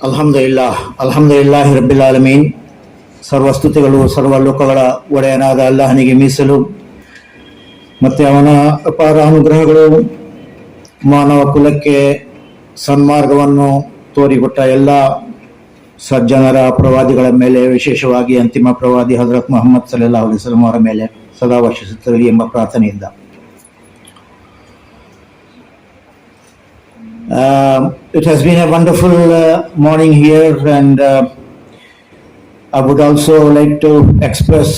ಅಲ್ಹಮ್ದುಲಿಲ್ಲಾಹಿ ರಬ್ಬಿಲ್ ಆಲಮೀನ್. ಸರ್ವಸ್ತುತಿಗಳು ಸರ್ವ ಲೋಕಗಳ ಒಡೆಯನಾದ ಅಲ್ಲಾಹನಿಗೆ ಮೀಸಲು. ಮತ್ತು ಅವನ ಅಪಾರ ಅನುಗ್ರಹಗಳು ಮಾನವ ಕುಲಕ್ಕೆ ಸನ್ಮಾರ್ಗವನ್ನು ತೋರಿಕೊಟ್ಟ ಎಲ್ಲ ಸಜ್ಜನರ ಪ್ರವಾದಿಗಳ ಮೇಲೆ, ವಿಶೇಷವಾಗಿ ಅಂತಿಮ ಪ್ರವಾದಿ ಹಜರತ್ ಮುಹಮ್ಮದ್ ಸಲ್ಲಲ್ಲಾಹು ಅಲೈಹಿ ವಸಲ್ಲಂ ಅವರ ಮೇಲೆ ಸದಾ ವರ್ಷಿಸುತ್ತಿರಲಿ ಎಂಬ ಪ್ರಾರ್ಥನೆಯಿಂದ it has been a wonderful morning here, and I would also like to express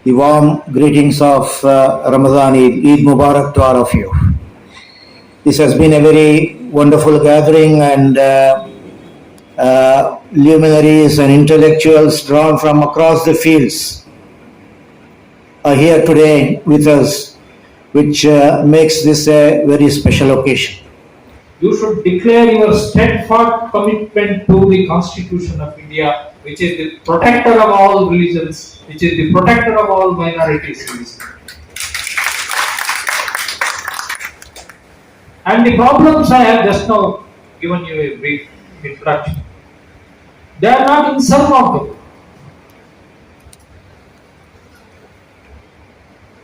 the warm greetings of Ramadan Eid Mubarak to all of you. This has been a very wonderful gathering, and luminaries and intellectuals drawn from across the fields are here today with us, which makes this a very special occasion. You should declare your steadfast commitment to the Constitution of India, which is the protector of all religions, which is the protector of all minorities. And the problems I have just now given you a brief introduction. They are not insurmountable.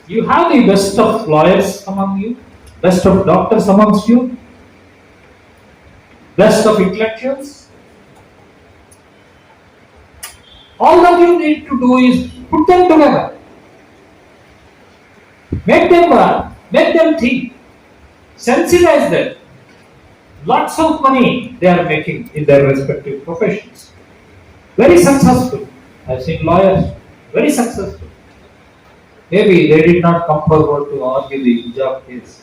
You have the best of lawyers among you, best of doctors amongst you, best of intellectuals. All that you need to do is put them together. Make them work, make them think, sensitize them. Lots of money they are making in their respective professions. Very successful. I have seen lawyers, very successful. Maybe they did not come forward to argue the hijab case.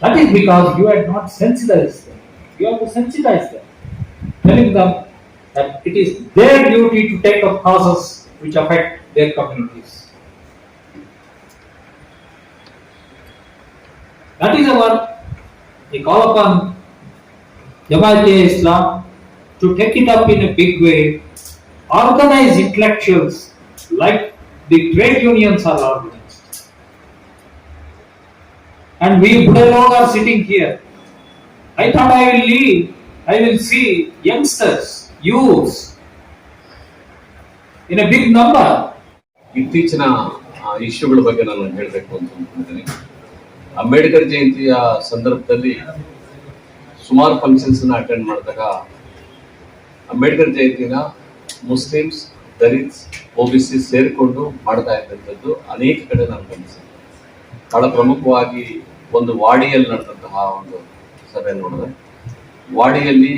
That is because you had not sensitized them. You have to sensitize them, telling them that it is their duty to take up causes which affect their communities. That is our call upon Jamaat-e-Islam to take it up in a big way, organize intellectuals like the trade unions are organized. And we Budalog are sitting here. I thought I will leave. I will see youngsters, youths in a big number. ಇತ್ತೀಚಿನ ಇಶ್ಯೂಗಳ ಬಗ್ಗೆ ನಾನು ಹೇಳಬೇಕು ಅಂತ ಅಂದ್ಕೊಂಡಿದ್ದೀನಿ. ಅಂಬೇಡ್ಕರ್ ಜಯಂತಿಯ ಸಂದರ್ಭದಲ್ಲಿ ಸುಮಾರು functions attend ಮಾಡಿದಾಗ ಅಂಬೇಡ್ಕರ್ ಜಯಂತಿನ ಮುಸ್ಲಿಮ್ಸ್, ದಲಿತ್ಸ್, OBC ಸೇರಿಕೊಂಡು ಮಾಡ್ತಾ ಇದ್ದಂಥದ್ದು ಅನೇಕ ಕಡೆ ನಾನು ಗಮನಿಸಿದೆ. ಬಹಳ ಪ್ರಮುಖವಾಗಿ ಒಂದು ವಾಡಿಯಲ್ಲಿ ನಡೆದಂತಹ ಒಂದು ಸಭೆ ನೋಡಿದೆ. ವಾಡಿಯಲ್ಲಿ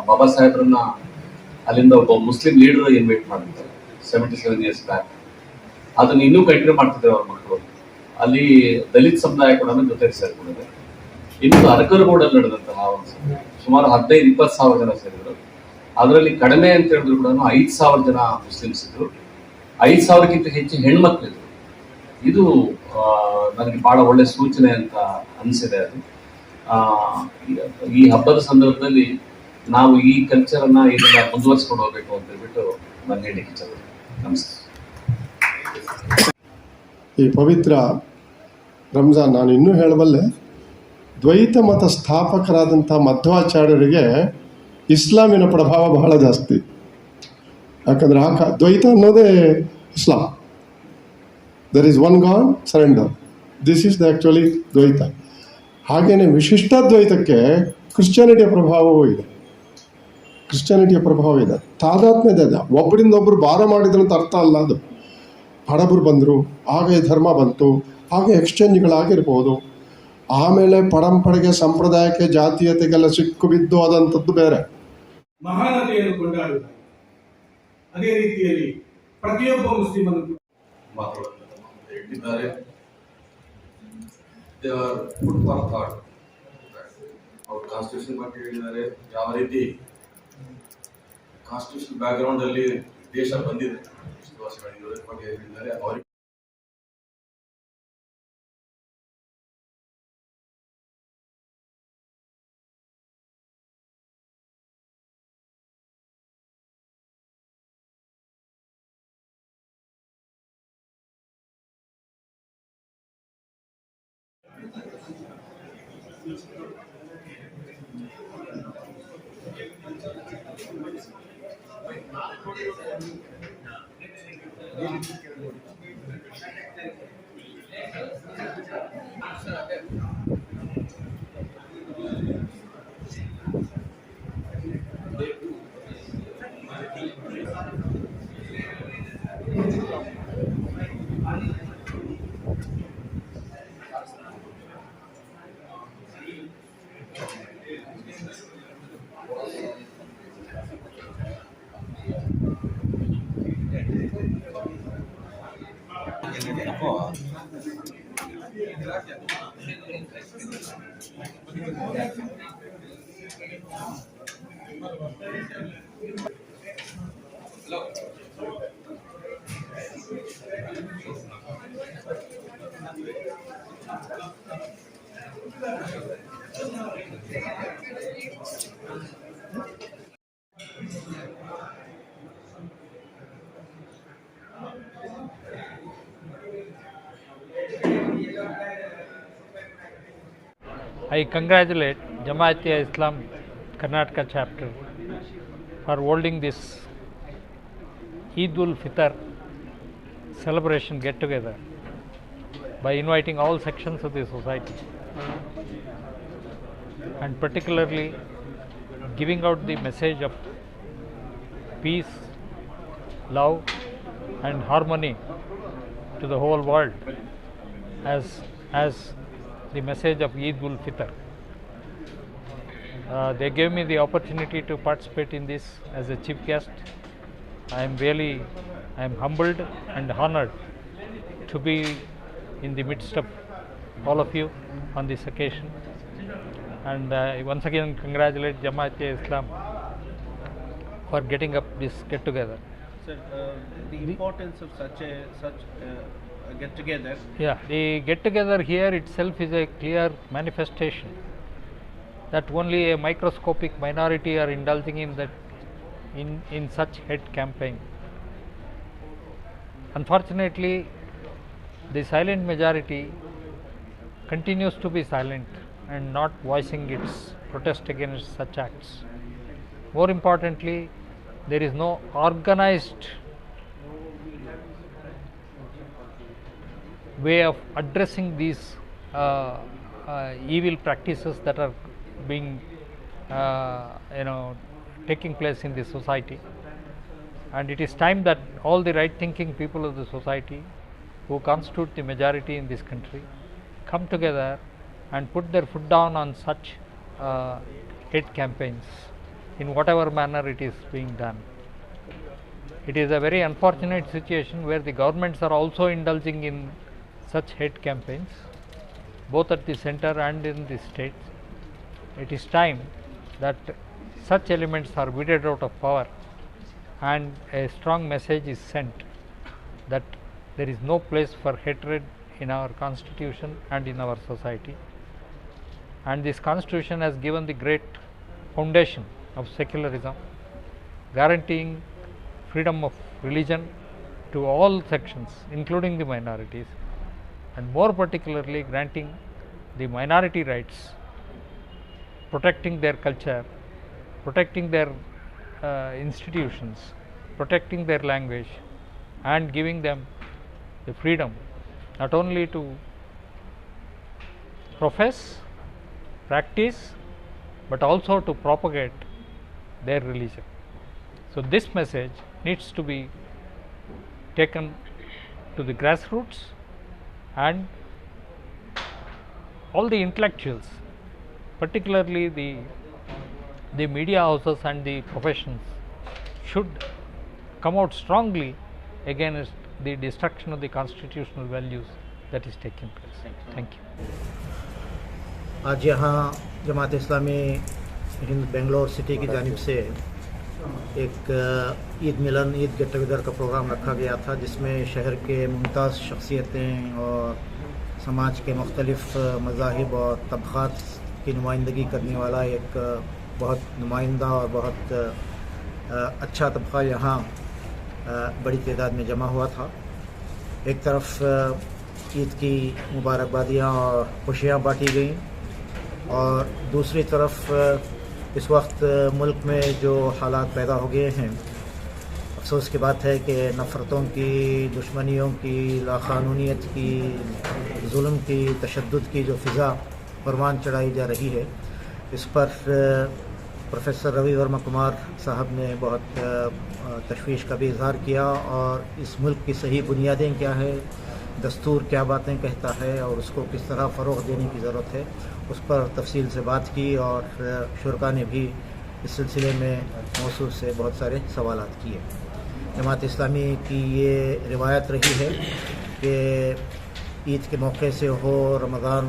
ಬಾಬಾ ಸಾಹೇಬ್ರನ್ನ ಅಲ್ಲಿಂದ ಒಬ್ಬ ಮುಸ್ಲಿಂ ಲೀಡರ್ ಇನ್ವೈಟ್ ಮಾಡಿದ್ದಾರೆ 77 years ಬ್ಯಾಕ್. ಅದನ್ನು ಇನ್ನೂ ಕಂಟಿನ್ಯೂ ಮಾಡ್ತಿದ್ದಾರೆ ಅವ್ರ ಮಕ್ಕಳು. ಅಲ್ಲಿ ದಲಿತ್ ಸಮುದಾಯ ಕೂಡ ಜೊತೆಗೆ ಸೇರ್ಕೊಂಡಿದೆ. ಇನ್ನು ಅರಕಲಗೂಡಲ್ಲಿ ನಡೆದಂತಹ ಒಂದು ಸಭೆ ಸುಮಾರು 15-20 ಸಾವಿರ ಜನ ಸೇರಿದ್ರು. ಅದರಲ್ಲಿ ಕಡಿಮೆ ಅಂತ ಹೇಳಿದ್ರು ಕೂಡ 5,000 ಜನ ಮುಸ್ಲಿಮ್ಸ್ ಇದ್ರು, 5,000ಕ್ಕಿಂತ ಹೆಚ್ಚು ಹೆಣ್ಮಕ್ಳಿದ್ರು. ಇದು ನನಗೆ ಬಹಳ ಒಳ್ಳೆ ಸೂಚನೆ ಅಂತ ಅನಿಸಿದೆ. ಅದು ಈ ಹಬ್ಬದ ಸಂದರ್ಭದಲ್ಲಿ ನಾವು ಈ ಕಲ್ಚರನ್ನ ಇದನ್ನ ಮುಂದುವರಿಸ್ಕೊಂಡು ಹೋಗ್ಬೇಕು ಅಂತ ಹೇಳ್ಬಿಟ್ಟು ನಾನು ಹೇಳಿಕ್ಕೆ ಇಚ್ಛೆ. ನಮಸ್ತೆ. ಈ ಪವಿತ್ರ ರಂಜಾನ್ ನಾನು ಇನ್ನೂ ಹೇಳಬಲ್ಲೆ, ದ್ವೈತ ಮತ ಸ್ಥಾಪಕರಾದಂಥ ಮಧ್ವಾಚಾರ್ಯರಿಗೆ ಇಸ್ಲಾಮಿನ ಪ್ರಭಾವ ಬಹಳ ಜಾಸ್ತಿ. ಯಾಕಂದರೆ ದ್ವೈತ ಅನ್ನೋದೇ Islam. There is one God, surrender. This is the actually Dvaita. ಹಾಗೆಯೇ ವಿಶಿಷ್ಟ ದ್ವೈತಕ್ಕೆ ಕ್ರಿಶ್ಚಿಯಾನಿಟಿಯ ಪ್ರಭಾವವೂ ಇದೆ. ತಾದಾತ್ಮ್ಯದ ಇದೆ. ಒಬ್ಬರಿಂದ ಒಬ್ಬರು ಭಾರ ಮಾಡಿದ್ರು ಅಂತ ಅರ್ಥ ಅಲ್ಲ ಅದು. ಹಡಬರು ಬಂದರು, ಹಾಗೆ ಧರ್ಮ ಬಂತು, ಹಾಗೆ ಎಕ್ಸ್ಚೇಂಜ್ಗಳಾಗಿರ್ಬೋದು. ಆಮೇಲೆ ಪರಂಪರೆಗೆ, ಸಂಪ್ರದಾಯಕ್ಕೆ, ಜಾತೀಯತೆಗೆಲ್ಲ ಸಿಕ್ಕು ಬಿದ್ದು ಆದಂಥದ್ದು ಬೇರೆ. ಮಹಾನತೆಯನ್ನು ಕೊಂಡಾಡುತ್ತಾರೆ. ಅದೇ ರೀತಿಯಲ್ಲಿ ಪ್ರತಿಯೊಬ್ಬ ಮುಸ್ಲಿಮನ್ನು ಹೇಳಿದ್ದಾರೆ. They are food for thought. ಅವ್ರ ಕಾನ್ಸ್ಟಿಟ್ಯೂಷನ್ ಬಗ್ಗೆ ಹೇಳಿದ್ದಾರೆ. ಯಾವ ರೀತಿ ಕಾನ್ಸ್ಟಿಟ್ಯೂಷನ್ ಬ್ಯಾಕ್ಗ್ರೌಂಡ್ ಅಲ್ಲಿ ದೇಶ ಬಂದಿದೆ ಬಗ್ಗೆ ಹೇಳಿದ್ದಾರೆ. ಅವರಿಗೆ I congratulate Jamaat-e-Islami Karnataka chapter for holding this Eid-ul-Fitr celebration get-together by inviting all sections of the society and particularly giving out the message of peace, love and harmony to the whole world as the message of Eid-ul-Fitr. They gave me the opportunity to participate in this as a chief guest. I am humbled and honored to be in the midst of all of you on this occasion, and I once again congratulate Jamaat-e-Islam for getting up this get together. Sir, the importance of such a get together. Yeah, the get together here itself is a clear manifestation that only a microscopic minority are indulging in that in such hate campaign. Unfortunately, the silent majority continues to be silent and not voicing its protest against such acts. More importantly, there is no organized way of addressing these evil practices that are being taking place in the society. And it is time that all the right thinking people of the society who constitute the majority in this country come together and put their foot down on such hate campaigns in whatever manner it is being done. It is a very unfortunate situation where the governments are also indulging in such hate campaigns, both at the center and in the states. It is time that such elements are weeded out of power and a strong message is sent that there is no place for hatred in our constitution and in our society. And this constitution has given the great foundation of secularism, guaranteeing freedom of religion to all sections, including the minorities, and more particularly granting the minority rights, protecting their culture, protecting their institutions, protecting their language, and giving them the freedom not only to profess, practice, but also to propagate their religion. So this message needs to be taken to the grassroots, and all the intellectuals, particularly the media houses and the professions, should come out strongly against the destruction of the constitutional values that is taking place. Thank you. आज यहाँ Jamaat-e-Islami Hind Bangalore city की जानिब से एक ईद मिलन Eid get together का programme रखा गया था, जिसमें शहर के मुमताज़ शख्सियतें और समाज के मुख्तलिफ मज़ाहिब और तबक़ात की नुमाइंदगी करने वाला एक बहुत नुमाइंदा और बहुत अच्छा तबक़ा यहाँ बड़ी तादाद में जमा हुआ था। एक तरफ ईद की मुबारकबादियाँ और खुशियाँ बाँटी गईं, और दूसरी तरफ इस वक्त मुल्क में जो हालात पैदा हो गए हैं, अफसोस की बात है कि नफ़रतों की, दुश्मनियों की, लाक़ानूनियत की, जुल्म की, तशद्दुद की जो फ़िज़ा परवान चढ़ाई जा रही है, इस पर प्रोफेसर रविवर्मा कुमार साहब ने बहुत तशवीश का भी इज़हार किया और इस मुल्क की सही बुनियादें क्या है, दस्तूर क्या बातें कहता है और उसको किस तरह फ़रोग़ देने की ज़रूरत है, उस पर तफसील से बात की और शुरका ने भी इस सिलसिले में मौसूल से बहुत सारे सवालात किए। जमात-ए-इस्लामी की ये रिवायत रही है कि ईद के मौके से हो, रमज़ान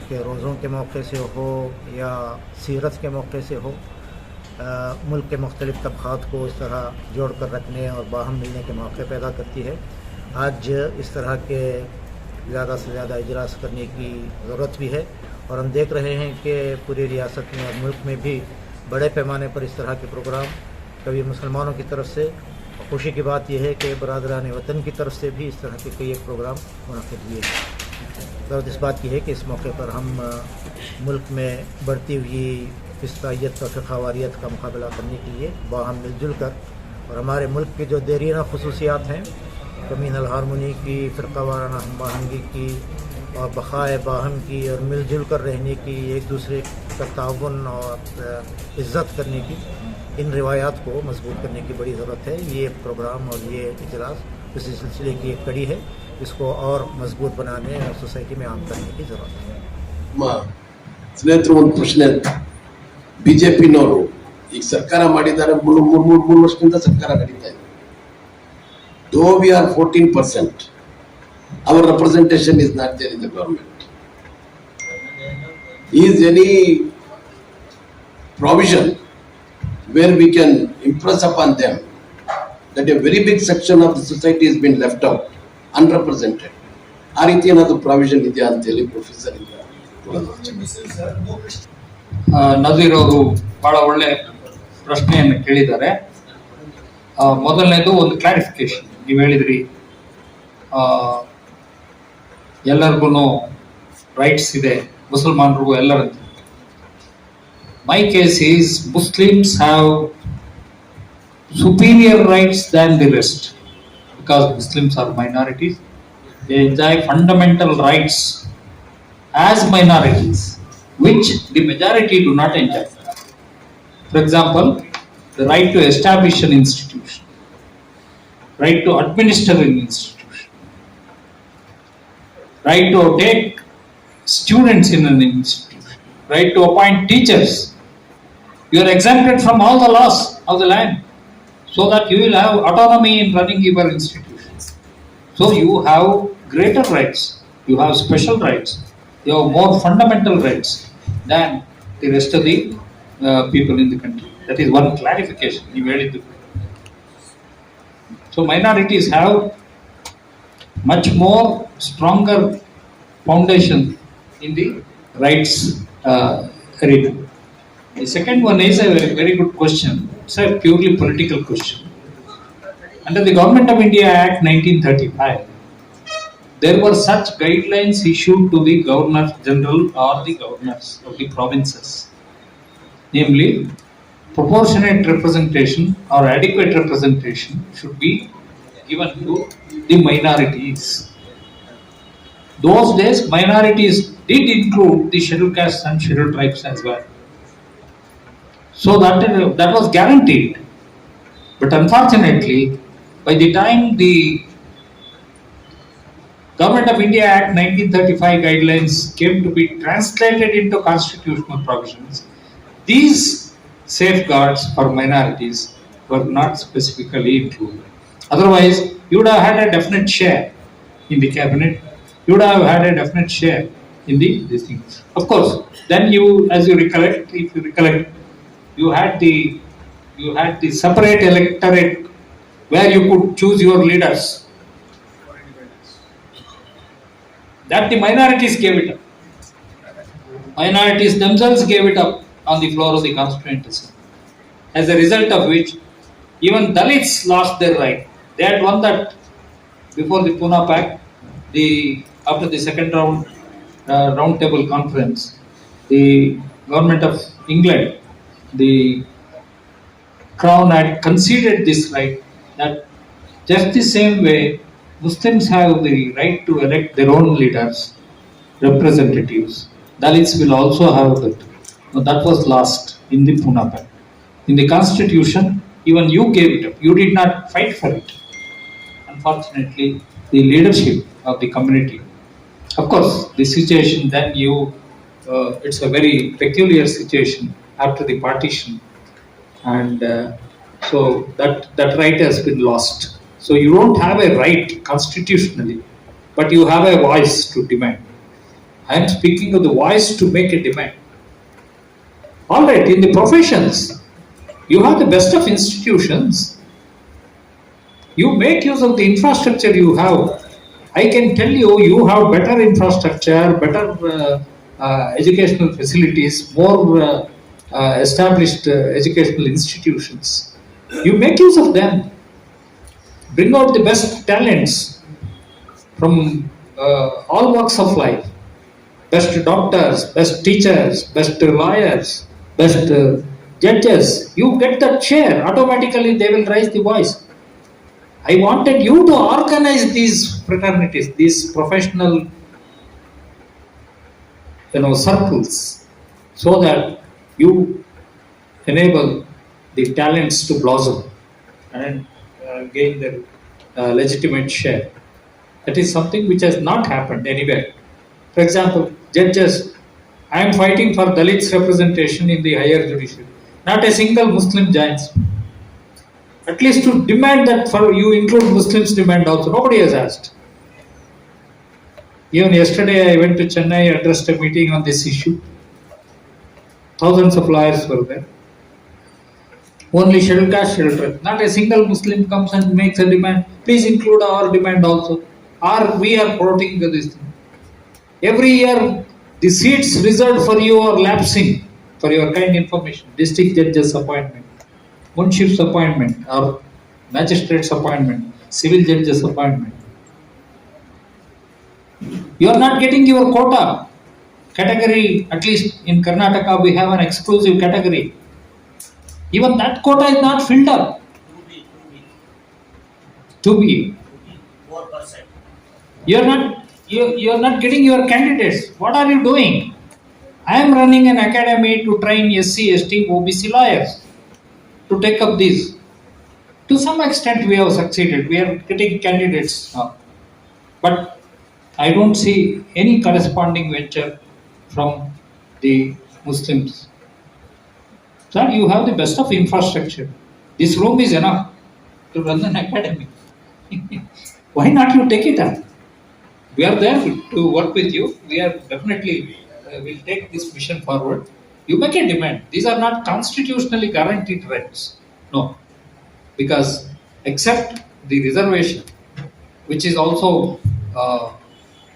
के रोज़ों के मौके से हो या सीरत के मौके से हो, मुल्क के मुख्तलिफ़ तबक़ात को इस तरह जोड़ कर रखने और बाहम मिलने के मौके पैदा करती है। आज इस तरह के ज़्यादा से ज़्यादा इजलास करने की ज़रूरत भी है और हम देख रहे हैं कि पूरी रियासत में और मुल्क में भी बड़े पैमाने पर इस तरह के प्रोग्राम कभी मुसलमानों की तरफ से, और खुशी की बात यह है कि बरादरान वतन की तरफ से भी इस तरह के कई एक प्रोग्राम मुनक़िद हुए हैं। ज़रूरत इस बात की है कि इस मौके पर हम मुल्क में बढ़ती हुई फिस्तायत और फ़िक़ावारियत का मुकाबला करने के लिए बाहम मिलजुल कर और हमारे मुल्क की जो देरीना खसूसियात हैं, कम्युनल हारमोनी की, फ़िरका वाराना हम आहंगी की और बक़ाए बाहम की और मिलजुल कर रहने की, एक दूसरे का ताउन और इज़्ज़त करने की, इन रिवायात को मजबूत करने की बड़ी ज़रूरत है। ये प्रोग्राम और ये इजलास इसी सिलसिले की एक कड़ी है, इसको और मजबूत बनाने और सोसाइटी में आम करने की ज़रूरत है। ಸ್ನೇಹಿತರು, ಒಂದು ಪ್ರಶ್ನೆ ಅಂತ, ಬಿಜೆಪಿನವರು ಈಗ ಸರ್ಕಾರ ಮಾಡಿದ್ದಾರೆ, ಮೂರು ವರ್ಷದಿಂದ ಸರ್ಕಾರ ನಡೀತಾ ಇದೆ. Though we are 14%, our representation is not there in the government. Is any provision where we can impress upon them that a very big section of the society has been left out, unrepresented? ಆ ರೀತಿ ಏನಾದರೂ provision ಇದೆಯಾ ಅಂತ ಹೇಳಿ professor Nazeer ಅವರು ಬಹಳ ಒಳ್ಳೆ ಪ್ರಶ್ನೆಯನ್ನು ಕೇಳಿದ್ದಾರೆ. ಮೊದಲನೇದು ಒಂದು ಕ್ಲಾರಿಫಿಕೇಶನ್. ನೀವು ಹೇಳಿದ್ರಿ ಎಲ್ಲರಿಗೂ ರೈಟ್ಸ್ ಇದೆ, ಮುಸಲ್ಮಾನರಿಗೂ ಎಲ್ಲರಂತೆ. My case is Muslims have superior rights than the rest because Muslims are minorities. They enjoy fundamental rights as minorities which the majority do not enjoy. For example, the right to establish an institution, right to administer an institution, right to take students in an institution, right to appoint teachers. You are exempted from all the laws of the land, so that you will have autonomy in running your institutions. So you have greater rights, you have special rights, you have more fundamental rights than the rest of the people in the country. That is one clarification. So minorities have much more stronger foundation in the rights arena. The second one is a very good question. It's a purely political question. Under the Government of India Act 1935, there were such guidelines issued to the Governor General or the governors of the provinces. Namely, proportionate representation or adequate representation should be given to the minorities. Those days, minorities did include the scheduled castes and scheduled tribes as well. So that was guaranteed. But unfortunately, by the time the Government of India Act 1935 guidelines came to be translated into constitutional provisions, these safeguards for minorities were not specifically included. Otherwise, you would have had a definite share in the cabinet. You would have had a definite share in these things. Of course, then you, as you recollect, if you recollect, you had the separate electorate where you could choose your leaders. That the minorities gave it up. Minorities themselves gave it up on the floor of the Constituent Assembly. As a result of which, even Dalits lost their right. They had won that before the Pune Pact. After the second round table conference, the government of England, the Crown had conceded this right that just the same way Muslims have the right to elect their own leaders, representatives, Dalits will also have that. Now, that was lost in the Pune Pact. In the constitution, even you gave it up. You did not fight for it. Unfortunately, the leadership of the community. Of course, the situation then it's a very peculiar situation after the partition, and so that right has been lost. So you don't have a right constitutionally, but you have a voice to demand. I am speaking of the voice to make a demand. All right, in the professions, you have the best of institutions. You make use of the infrastructure you have. I can tell you, you have better infrastructure, better educational facilities, more established educational institutions. You make use of them. Bring out the best talents from all walks of life. Best doctors, best teachers, best lawyers, best judges. You get that chair, automatically they will raise the voice. I wanted you to organize these fraternities, these professional, circles, so that you enable the talents to blossom and gain their legitimate share. That is something which has not happened anywhere. For example, judges, I am fighting for Dalits representation in the higher judiciary. Not a single Muslim joins. At least to demand that for you include Muslims demand also. Nobody has asked. Even yesterday I went to Chennai, addressed a meeting on this issue. Thousands of lawyers were there. Only scheduled caste, scheduled tribe. Not a single Muslim comes and makes a demand. Please include our demand also. Or we are promoting this thing. Every year the seats reserved for you are lapsing. For your kind information, district judges appointment, munship's appointment or magistrate's appointment, civil judge's appointment. You are not getting your quota. Category, at least in Karnataka, we have an exclusive category. Even that quota is not filled up. 2B. 4%. You are not getting your candidates. What are you doing? I am running an academy to train SC, ST, OBC lawyers to take up these. To some extent, we have succeeded. We are getting candidates now. But I don't see any corresponding venture from the Muslims. Sir, you have the best of infrastructure. This room is enough to run an academy. Why not you take it up? We are there to work with you. We are definitely will take this mission forward. You make a demand. These are not constitutionally guaranteed rights. No. Because except the reservation, which is also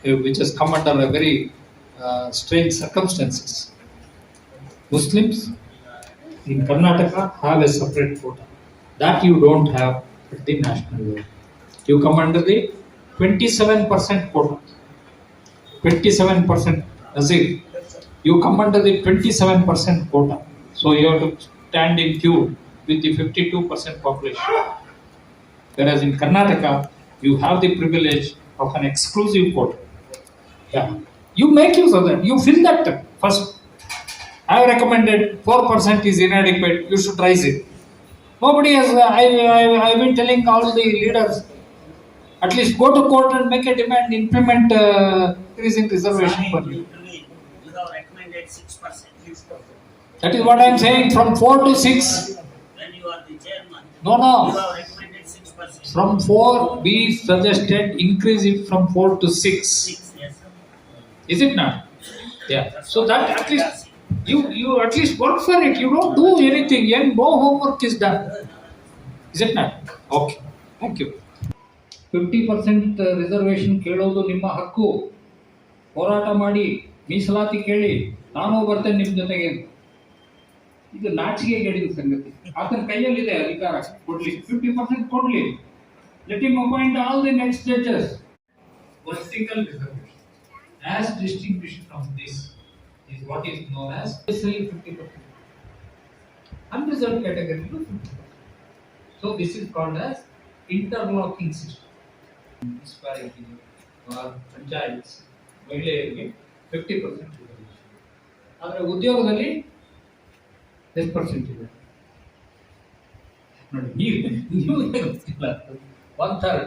which has come under a very strange circumstances. Muslims in Karnataka have a separate quota. That you don't have at the national level. You come under the 27% quota. 27%. Nazir, you come under the 27% quota. So you have to stand in queue with the 52% population. Whereas in Karnataka, you have the privilege of an exclusive quota. Yeah. You make use of that. You fill that first. I have recommended 4% is inadequate. You should raise it. Nobody has. I've been telling all the leaders. At least go to court and make a demand. Implement increasing reservation for you. You have recommended 6%. That is what I am saying. From 4 to 6. When you are the chairman. No. You have recommended 6%. From 4, we suggested increase it from 4 to 6. 6, yes. Is it not? Yeah. So that at least you at least work for it. You don't do anything. And no homework is done. Is it not? Okay. Thank you. 50% reservation ಕೇಳೋದು ನಿಮ್ಮ ಹಕ್ಕು. ಹೋರಾಟ ಮಾಡಿ ಮೀಸಲಾತಿ ಕೇಳಿ ನಾನು ಬರ್ತೇನೆ ನಿಮ್ಮ ಜೊತೆಗೆ. ಇದು ನಾಚಿಕೆಗೇಡಿನ ಸಂಗತಿ. ಆತನ ಕೈಯಲ್ಲಿದೆ ಅಧಿಕಾರ. ಕೊಡ್ಲಿ 50% ಕೊಡ್ಲಿ. Let him appoint all the next judges. One single reservation, as distinguished from this, is what is known as especially 50%. Unreserved category to 50%. So this is called as interlocking system, municipality panchayats ಮಹಿಳೆಯರಿಗೆ 50% reservation. ಆದರೆ ಉದ್ಯೋಗದಲ್ಲಿ ಎಷ್ಟು percent ಇದೆ ನೋಡಿ, ನಿಮಗೆ ಗೊತ್ತಿಲ್ಲ. 1/3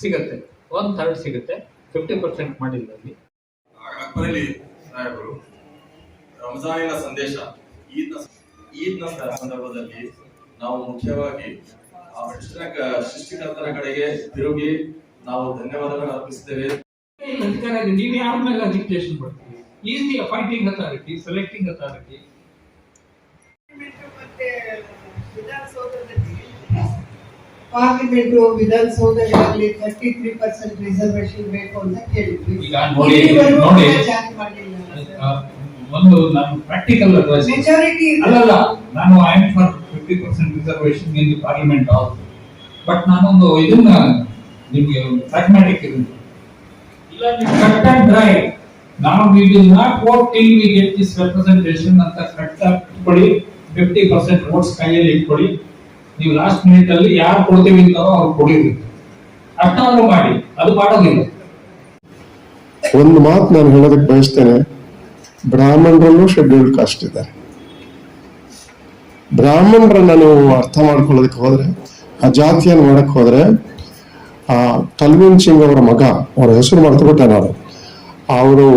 ಸಿಗುತ್ತೆ, 1/3 ಸಿಗುತ್ತೆ, 50% ಮಾಡಿಲ್ಲ. ಅಲ್ಲಿ ಅಕ್ಬರ್ ಅಲಿ ಸಾಹೇಬರು ರಂಜಾನಿನ ಸಂದೇಶ, ಈದ್ನ ಸಂದರ್ಭದಲ್ಲಿ ನಾವು ಮುಖ್ಯವಾಗಿ ಆ ಸೃಷ್ಟಿಕರ್ತರ ಕಡೆಗೆ ತಿರುಗಿ ನಾವು ಧನ್ಯವಾದಗಳನ್ನು ಅರ್ಪಿಸುತ್ತೇವೆ. ನೀವು ಯಾರ ಮೇಲೆ ಡಿಕ್ಟೇಷನ್ ಮಾಡ್ತೀವಿ? Is the appointing authority, selecting authority. Parliament ವಿಧಾನಸೌಧಗಳಲ್ಲಿ 33% ರಿಸರ್ವೇಶನ್ ಬೇಕು ಅಂತ ಕೇಳಿದ್ವಿ. ಈಗ ನೋಡಿ ಒಂದು ನಾನು ಪ್ರಾಕ್ಟಿಕಲ್ ಅಡ್ವೈಸ್, ಮೆಜಾರಿಟಿ ಅಲ್ಲಲ್ಲ, ನಾನು I am for 50% reservation in the parliament also. But ನಾನೊಂದು ಇದನ್ನ ನಿಮಗೆ ಪ್ರಾಗ್ಮ್ಯಾಟಿಕ್ ಇದನ್ನ ಇಲ್ಲ, ನೀವು ಕಟ್ ಅಂಡ್ ಡ್ರೈ, ನಾವು we will not vote till we get this representation ಅಂತ ಕಟ್ ಕೊಡಿ, 50% ವೋಟ್ಸ್ ಕೈಯಲ್ಲಿ ಇಟ್ಕೊಳ್ಳಿ. ನೀವು ಲಾಸ್ಟ್ ಮಿನಿಟ್ ಅಲ್ಲಿ ಯಾರು ಕೊಡ್ತೀವಿ ಅಂತಾರೋ ಅವ್ರು ಕೊಡಿರಿ, ಅಷ್ಟಾದ್ರೂ ಮಾಡಿ. ಅದು ಮಾಡೋದಿಲ್ಲ. ಒಂದು ಮಾತು ನಾನು ಹೇಳೋದಕ್ಕೆ ಬಯಸ್ತೇನೆ, ಬ್ರಾಹ್ಮಣರಲ್ಲೂ ಶೆಡ್ಯೂಲ್ಡ್ ಕಾಸ್ಟ್ ಇದ್ದಾರೆ. ಬ್ರಾಹ್ಮಣರನ್ನ ನೀವು ಅರ್ಥ ಮಾಡ್ಕೊಳ್ಳೋದಕ್ಕೆ ಹೋದ್ರೆ, ಆ ಜಾತಿಯನ್ನು ನೋಡಕ್ ಹೋದ್ರೆ, ಆ ತಲ್ವೀನ್ ಸಿಂಗ್ ಅವರ ಮಗ, ಅವರ ಹೆಸರು ಮರ್ತುಬಿಟ್ಟೆ ನಾನು, ಅವರು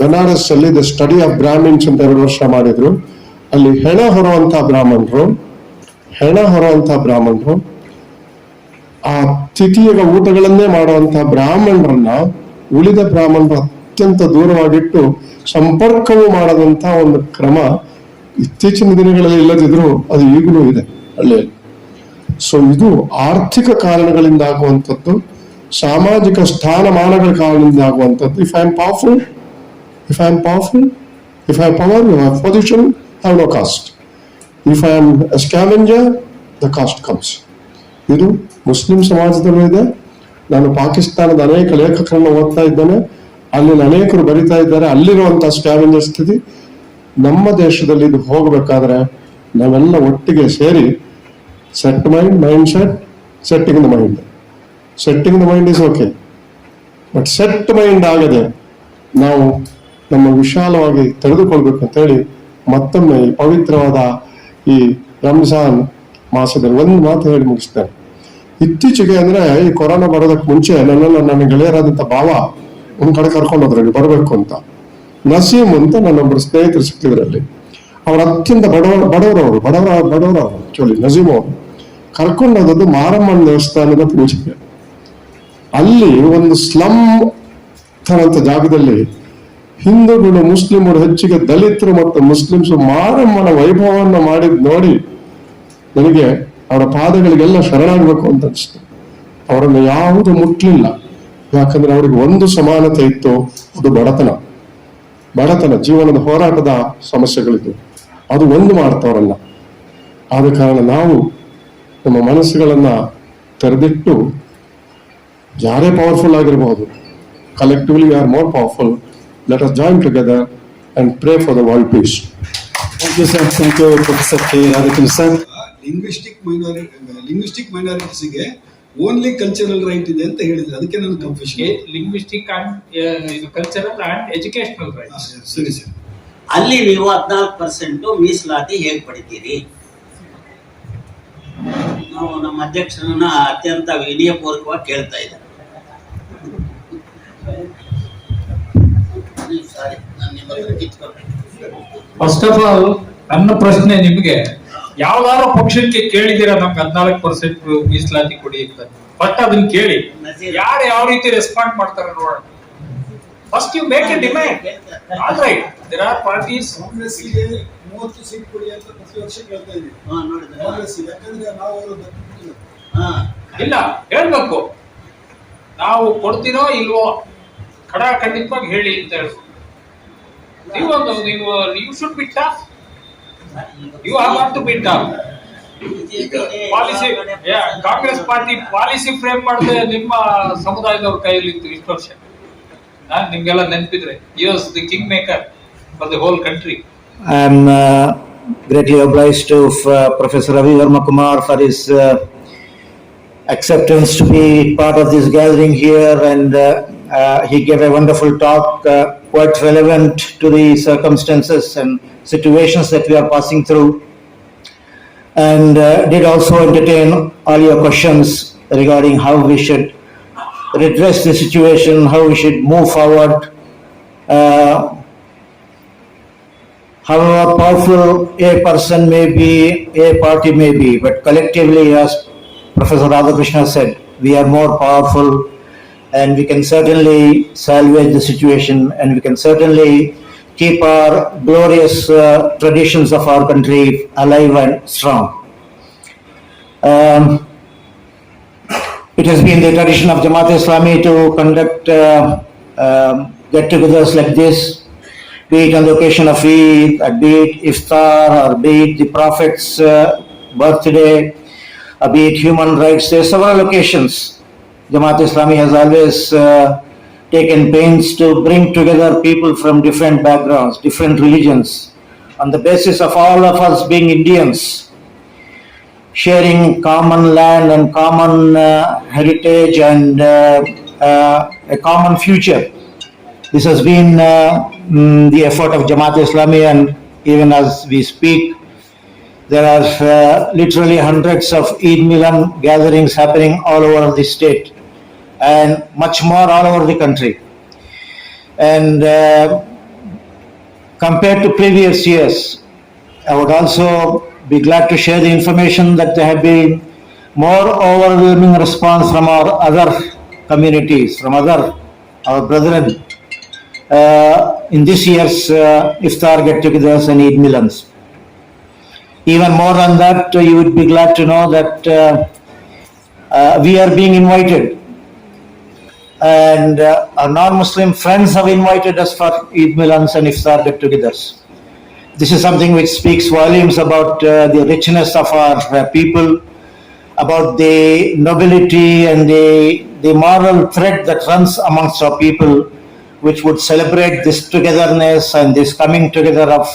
ಬೆನಾರಸ್ ಅಲ್ಲಿ ದ ಸ್ಟಡಿ ಆಫ್ ಬ್ರಾಹ್ಮಿನ್ಸ್ ಅಂತ 2 ವರ್ಷ ಮಾಡಿದ್ರು. ಅಲ್ಲಿ ಹೆಣ ಹೊರುವಂತಹ ಬ್ರಾಹ್ಮಣರು, ಆ ತಿಥಿಯ ಊಟಗಳನ್ನೇ ಮಾಡುವಂತಹ ಬ್ರಾಹ್ಮಣರನ್ನ ಉಳಿದ ಬ್ರಾಹ್ಮಣರು ಅತ್ಯಂತ ದೂರವಾಗಿಟ್ಟು ಸಂಪರ್ಕವೂ ಮಾಡದಂತಹ ಒಂದು ಕ್ರಮ ಇತ್ತೀಚಿನ ದಿನಗಳಲ್ಲಿ ಇಲ್ಲದಿದ್ರು ಅದು ಈಗಲೂ ಇದೆ ಹಳ್ಳಿಯಲ್ಲಿ. ಸೊ ಇದು ಆರ್ಥಿಕ ಕಾರಣಗಳಿಂದ ಆಗುವಂಥದ್ದು, ಸಾಮಾಜಿಕ ಸ್ಥಾನಮಾನಗಳ ಕಾರಣದಿಂದ ಆಗುವಂಥದ್ದು. If I am powerful, if I have power, you have position, have no caste. If I am a scavenger, the caste comes. ಇದು ಮುಸ್ಲಿಂ ಸಮಾಜದಲ್ಲೂ ಇದೆ. ನಾನು ಪಾಕಿಸ್ತಾನದ ಅನೇಕ ಲೇಖಕರನ್ನು ಓದ್ತಾ ಇದ್ದೇನೆ, ಅಲ್ಲಿನ ಅನೇಕರು ಬರಿತಾ ಇದ್ದಾರೆ ಅಲ್ಲಿರುವಂತಹ ಸ್ಕ್ಯಾವೆಂಜರ್ ಸ್ಥಿತಿ. ನಮ್ಮ ದೇಶದಲ್ಲಿ ಇದು ಹೋಗಬೇಕಾದ್ರೆ ನಾವೆಲ್ಲ ಒಟ್ಟಿಗೆ ಸೇರಿ set mind set, setting the mind is okay, but set mind ಆಗದೆ ನಾವು ನಮ್ಮ ವಿಶಾಲವಾಗಿ ತೆರೆದುಕೊಳ್ಬೇಕು ಅಂತೇಳಿ ಮತ್ತೊಮ್ಮೆ ಈ ಪವಿತ್ರವಾದ ಈ ರಂಜಾನ್ ಮಾಸದಲ್ಲಿ ಒಂದು ಮಾತು ಹೇಳಿ ಮುಗಿಸ್ತೇನೆ. ಇತ್ತೀಚೆಗೆ ಅಂದ್ರೆ ಈ ಕೊರೋನಾ ಬರೋದಕ್ಕೆ ಮುಂಚೆ ನನ್ನ ಗೆಳೆಯರಾದಂಥ ಭಾವ ಒಂದ್ ಕಡೆ ಕರ್ಕೊಂಡು ಹೋದ್ರಲ್ಲಿ ಬರಬೇಕು ಅಂತ. ನಸೀಮ್ ಅಂತ ನನ್ನೊಬ್ಬರು ಸ್ನೇಹಿತರು ಸಿಕ್ಕಿದ್ರಲ್ಲಿ, ಅವ್ರ ಅತ್ಯಂತ ಬಡವರವರು ಆಕ್ಚುಲಿ ನಸೀಮ್ ಅವರು ಕರ್ಕೊಂಡು ಹೋದದ್ದು ಮಾರಮ್ಮನ ದೇವಸ್ಥಾನದ ಪೂಜೆಗೆ. ಅಲ್ಲಿ ಒಂದು ಸ್ಲಮ್ ತರಂತ ಜಾಗದಲ್ಲಿ ಹಿಂದೂಗಳು, ಮುಸ್ಲಿಮರು, ಹೆಚ್ಚಿಗೆ ದಲಿತರು ಮತ್ತು ಮುಸ್ಲಿಮ್ಸ್ ಮಾರಮ್ಮನ ವೈಭವವನ್ನು ಮಾಡಿದ್ ನೋಡಿ ನನಗೆ ಅವರ ಪಾದಗಳಿಗೆಲ್ಲ ಶರಣಾಗಬೇಕು ಅಂತ ಅನಿಸ್ತು. ಅವರನ್ನು ಯಾವುದು ಮುಟ್ಲಿಲ್ಲ, ಯಾಕಂದ್ರೆ ಅವರಿಗೆ ಒಂದು ಸಮಾನತೆ ಇತ್ತು, ಅದು ಬಡತನ ಜೀವನದ ಹೋರಾಟದ ಸಮಸ್ಯೆಗಳಿದ್ದು, ಅದು ಒಂದು ಮಾಡ್ತವರಲ್ಲ. ಆದ ಕಾರಣ ನಾವು ನಮ್ಮ ಮನಸ್ಸುಗಳನ್ನ ತೆರೆದಿಟ್ಟು, ಯಾರೇ ಪವರ್ಫುಲ್ ಆಗಿರಬಹುದು, collectively we are more powerful. Let us join together and pray for the world peace. Thank you, sir. Thank you, Professor K. Radhakrishnan. Linguistic ಮೈನಾರಿಟೀಸ್ಗೆ ಓನ್ಲಿ ಕಲ್ಚರಲ್ ರೈಟ್ ಇದೆ ಅಂತ ಹೇಳಿದ್ರೆ ಅದಕ್ಕೆ ನನ್ನ confusion. Linguistic and cultural and educational rights. ಸರಿ sir. ಅಲ್ಲಿ ನೀವು 14% ಮೀಸಲಾತಿ ಹೇಗೆ ಪಡಿತೀರಿ? ನಾವು ನಮ್ಮ ಅಧ್ಯಕ್ಷರನ್ನ ಅತ್ಯಂತ ವಿನಯಪೂರ್ವಕವಾಗಿ ಕೇಳ್ತಾ ಇದ್ದಾರೆ. ಫಸ್ಟ್ ಆಫ್ ಆಲ್ ನನ್ನ ಪ್ರಶ್ನೆ ನಿಮ್ಗೆ, ಯಾವ್ದಾದ್ರು ಪಕ್ಷಕ್ಕೆ ಕೇಳಿದ್ದೀರಾ ನಮ್ಗೆ 14% ಮೀಸಲಾತಿ ಕೊಡಿ ಅಂತ? ಬಟ್ ಅದನ್ನ ಕೇಳಿ ಯಾರು ಯಾವ ರೀತಿ ರೆಸ್ಪಾಂಡ್ ಮಾಡ್ತಾರೆ ನೋಡೋಣ. First you make a demand. All right, there are parties. ಕಾಂಗ್ರೆಸ್ಸಿಗೆ 30 ಸೀಟ್ ಕೊಡಿ ಅಂತ ಪ್ರತಿ ವರ್ಷ ಕೇಳ್ತಾ ಇದ್ದೀವಿ. ಕಾಂಗ್ರೆಸ್ ಯಾಕಂದ್ರೆ ನಾವು ಇಲ್ಲ ಹೇಳ್ಬೇಕು, ನಾವು ಕೊಡ್ತೀರೋ ಇಲ್ವೋ ಖಂಡಿತವಾಗಿ ಹೇಳಿ ಅಂತ ಹೇಳ್ಬೇಕು. ನೀವು should be tough. You have to be tough. Policy, Congress party policy frame ಮಾಡಿದ್ರೆ ನಿಮ್ಮ ಸಮುದಾಯದವ್ರ ಕೈಯಲ್ಲಿ ಇತ್ತು ಇಷ್ಟು ವರ್ಷ. ನಿಮ್ಗೆಲ್ಲ ನೆನಪಿದ್ರೆ he was the king maker for the whole country. I am greatly obliged to Professor Raviverma Kumar for his acceptance to be part of this gathering here, and he gave a wonderful talk, quite relevant to the circumstances and situations that we are passing through, and did also entertain all your questions regarding how we should redress the situation, how we should move forward. However powerful a person may be, a party may be, but collectively, as Professor Radhakrishna said, we are more powerful, and we can certainly salvage the situation, and we can certainly keep our glorious traditions of our country alive and strong. It has been the tradition of Jamaat-e-Islami to conduct get-togethers like this, be it on the occasion of Eid, be it Iftar, or be it the Prophet's birthday, be it human rights. There are several occasions. Jamaat-e-Islami has always taken pains to bring together people from different backgrounds, different religions, on the basis of all of us being Indians, sharing common land and common heritage and a common future. This has been the effort of Jamaat-e-Islami, and even as we speak, there are literally hundreds of Eid Milan gatherings happening all over the state and much more all over the country. And compared to previous years, I would also be glad to share the information that there have been more overwhelming response from our other communities, from our brethren in this year's Iftar get-togethers and Eid Milans. Even more than that, you would be glad to know that we are being invited, and our non-Muslim friends have invited us for Eid Milans and Iftar get-togethers. This is something which speaks volumes about the richness of our people, about the nobility and the moral thread that runs amongst our people, which would celebrate this togetherness and this coming together of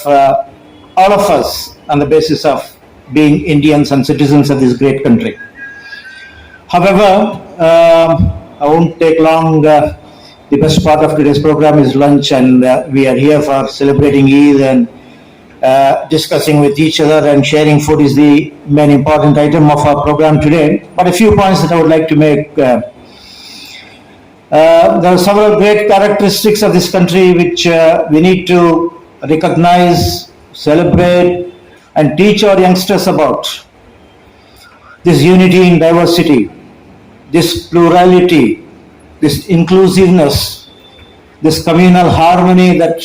all of us on the basis of being Indians and citizens of this great country. However, I won't take long. The best part of today's program is lunch, and we are here for celebrating Eid and discussing with each other, and sharing food is the main important item of our program today. But a few points that I would like to make. There are several great characteristics of this country which we need to recognize, celebrate, and teach our youngsters about. This unity in diversity, this plurality, this inclusiveness, this communal harmony that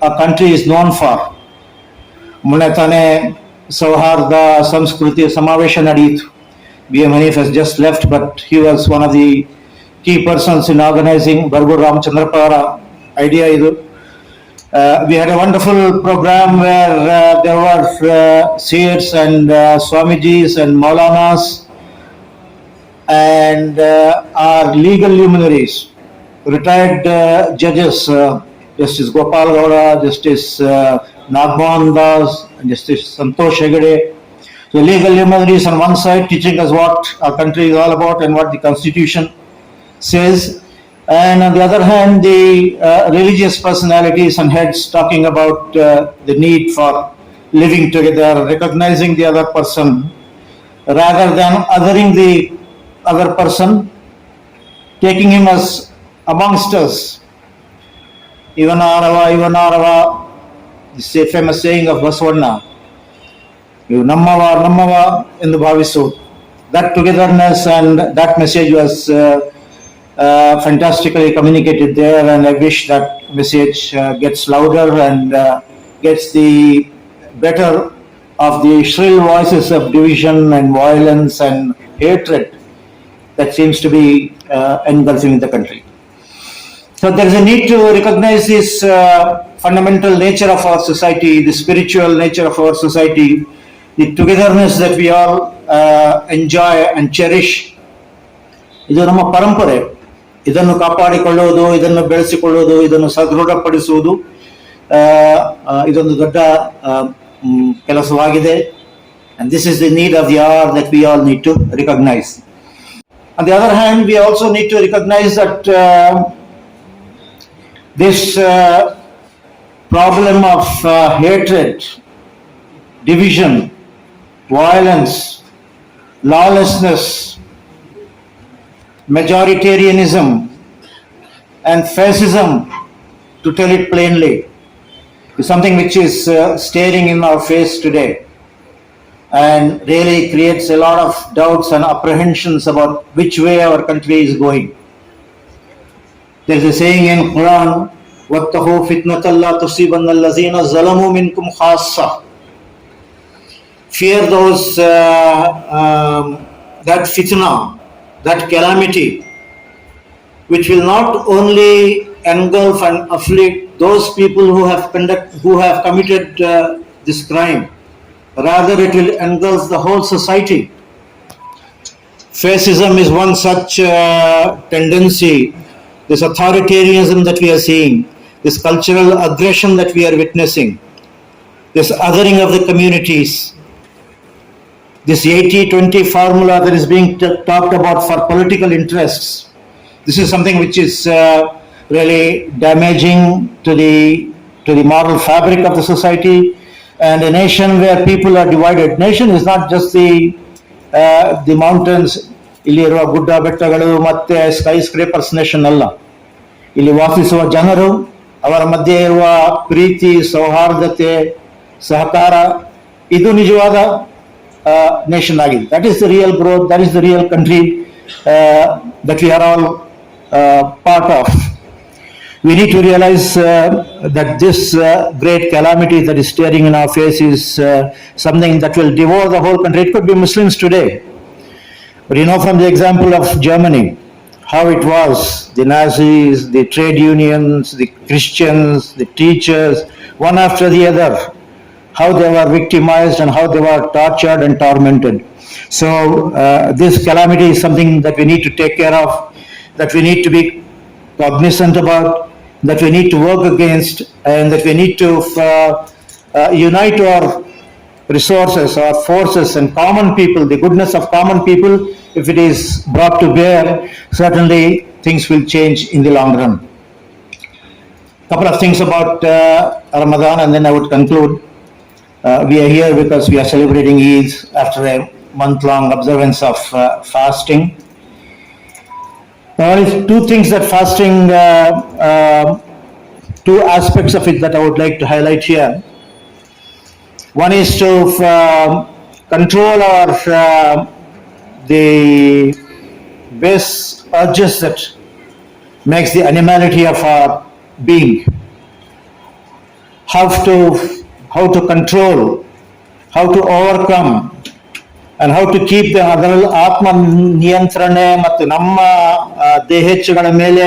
our country is known for. Munatane Sauharda Samskruti Samavesha Nadit. B.M. Hanif has just left, but he was one of the key persons in organizing Bargur Ramchandrapara idea. We had a wonderful program where there were Seirs and Swamijis and Maulanas and our legal luminaries, retired judges, Justice Gopal Gowda, Justice Nagmohan Das, and Justice Santosh Hegde. So legal luminaries on one side teaching us what our country is all about and what the Constitution says, and on the other hand the religious personalities and heads talking about the need for living together, recognizing the other person rather than othering the other person, taking him as amongst us. Ivanarava, the famous saying of Basavana, you Nammava in the Bhavisu. That togetherness and that message was fantastically communicated there, and I wish that message gets louder and gets the better of the shrill voices of division and violence and hatred that seems to be engulfing the country. So there is a need to recognize this fundamental nature of our society, the spiritual nature of our society, the togetherness that we all enjoy and cherish. ಇದು ನಮ್ಮ ಪರಂಪರೆ. ಇದನ್ನು ಕಾಪಾಡಿಕೊಳ್ಳುವುದು, ಇದನ್ನು ಬೆಳೆಸಿಕೊಳ್ಳುವುದು, ಇದನ್ನು ಸದೃಢಪಡಿಸುವುದು ಇದೊಂದು ದೊಡ್ಡ ಕೆಲಸವಾಗಿದೆ. And this is the need of the hour that we all need to recognize. On the other hand, we also need to recognize that this problem of hatred, division, violence, lawlessness, majoritarianism, and fascism, to tell it plainly, is something which is staring in our face today and really creates a lot of doubts and apprehensions about which way our country is going. There is a saying in Quran, وَاتَّقُوا فِتْنَةً لَا تُصِيبَنَّ الَّذِينَ ظَلَمُوا مِنكُمْ خَاصَّةً. Fear those that fitna, that calamity, which will not only engulf and afflict those people who have committed this crime, rather it will engulf the whole society. Fascism is one such tendency. This authoritarianism that we are seeing, this cultural aggression that we are witnessing, this othering of the communities, this 80-20 formula that is being talked about for political interests. This is something which is really damaging to the moral fabric of the society, and a nation where people are divided. Nation is not just the mountains, ಇಲ್ಲಿರುವ ಗುಡ್ಡ ಬೆಟ್ಟಗಳು ಮತ್ತೆ sky scrapers nation ಅಲ್ಲ. ಇಲ್ಲಿ ವಾಸಿಸುವ ಜನರು, ಅವರ ಮಧ್ಯೆ ಇರುವ ಪ್ರೀತಿ, ಸೌಹಾರ್ದತೆ, ಸಹಕಾರ, ಇದು ನಿಜವಾದ ನೇಷನ್ ಆಗಿದೆ. That is the real growth, that is the real country that we are all part of. We need to realize that this great calamity that is staring in our face is something that will devour the whole country. It could be Muslims today, but you know from the example of Germany, how it was, the Nazis, the trade unions, the Christians, the teachers, one after the other, how they were victimized and how they were tortured and tormented. So this calamity is something that we need to take care of, that we need to be cognizant about, that we need to work against, and that we need to unite our resources, our forces, and common people, the goodness of common people. If it is brought to bear, certainly things will change in the long run. Couple of things about Ramadan, and then I would conclude. We are here because we are celebrating Eid after a month-long observance of fasting. There are two things that fasting, two aspects of it that I would like to highlight here. One is to control the base urges that makes the animality of our being. How to control, how to overcome, and how to keep ಅದರಲ್ಲಿ ಆತ್ಮ ನಿಯಂತ್ರಣೆ ಮತ್ತು ನಮ್ಮ ದೇಹೇಚ್ಛೆಗಳ ಮೇಲೆ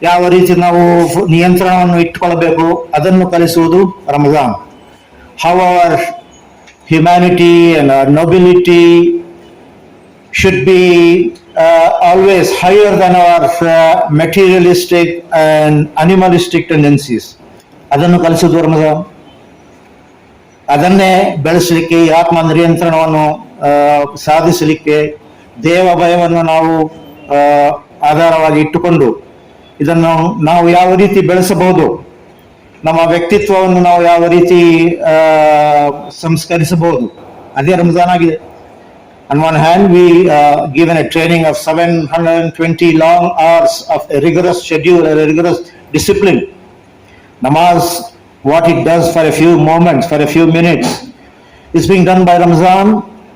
ಯಾವ ರೀತಿ ನಾವು ನಿಯಂತ್ರಣವನ್ನು ಇಟ್ಟುಕೊಳ್ಳಬೇಕು ಅದನ್ನು ಕಲಿಸುವುದು Ramzan. How our humanity and our nobility should be always higher than our materialistic and animalistic tendencies. ಅದನ್ನು ಕಲಿಸುವುದು ರಮಜಾನ್. ಅದನ್ನೇ ಬೆಳೆಸಲಿಕ್ಕೆ, ಈ ಆತ್ಮ ನಿಯಂತ್ರಣವನ್ನು ಸಾಧಿಸಲಿಕ್ಕೆ ದೇವ ಭಯವನ್ನು ನಾವು ಆಧಾರವಾಗಿ ಇಟ್ಟುಕೊಂಡು ಇದನ್ನು ನಾವು ಯಾವ ರೀತಿ ಬೆಳೆಸಬಹುದು, ನಮ್ಮ ವ್ಯಕ್ತಿತ್ವವನ್ನು ನಾವು ಯಾವ ರೀತಿ ಸಂಸ್ಕರಿಸಬಹುದು, ಅದೇ ರಂಜಾನ್ ಆಗಿದೆ. On one hand, we given a training of 720 long hours of a rigorous schedule, a rigorous discipline. Namaz, what it does for a few moments, for a few minutes, is being done by Ramadan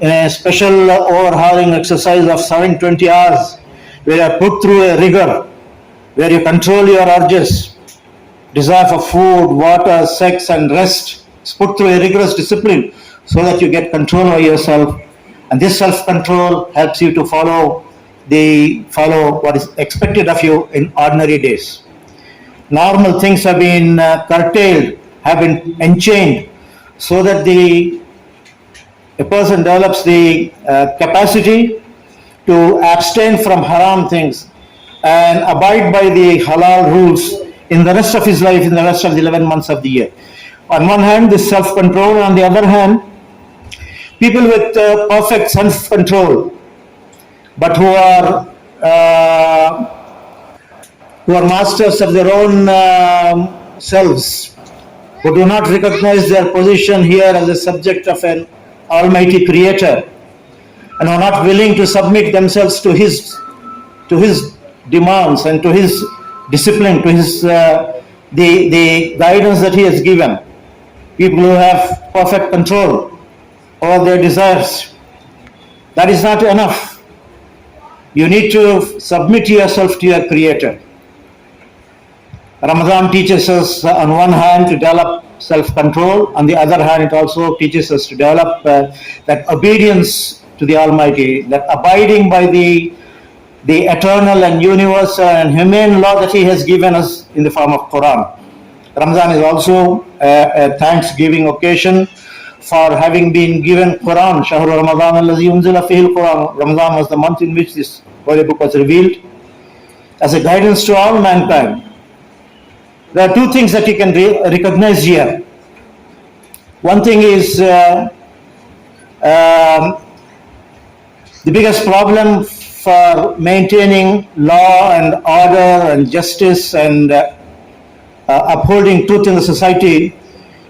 in a special overhauling exercise of 720 hours, where you are put through a rigor, where you control your urges, desire for food, water, sex, and rest. It's put through a rigorous discipline so that you get control over yourself. And this self-control helps you to follow what is expected of you in ordinary days. Normal things have been curtailed, have been enchained, so that a person develops the capacity to abstain from haram things and abide by the halal rules in the rest of his life, in the rest of the 11 months of the year. On one hand, this self-control, on the other hand, people with perfect self-control, but who are masters of their own selves, who do not recognize their position here as a subject of an almighty creator, and are not willing to submit themselves to his demands and to his discipline, to his the guidance that he has given. People who have perfect control over their desires. That is not enough. You need to submit yourself to your creator. Ramadan teaches us on one hand to develop self-control, on the other hand it also teaches us to develop that obedience to the Almighty, that abiding by the eternal and universal and humane law that He has given us in the form of Quran. Ramadan is also a thanksgiving occasion for having been given Quran. Shahru Ramadan allazi unzila fihi al-Quran. Ramadan was the month in which this holy book was revealed as a guidance to all mankind. There are two things that you can recognize here. One thing is the biggest problem for maintaining law and order and justice and upholding truth in the society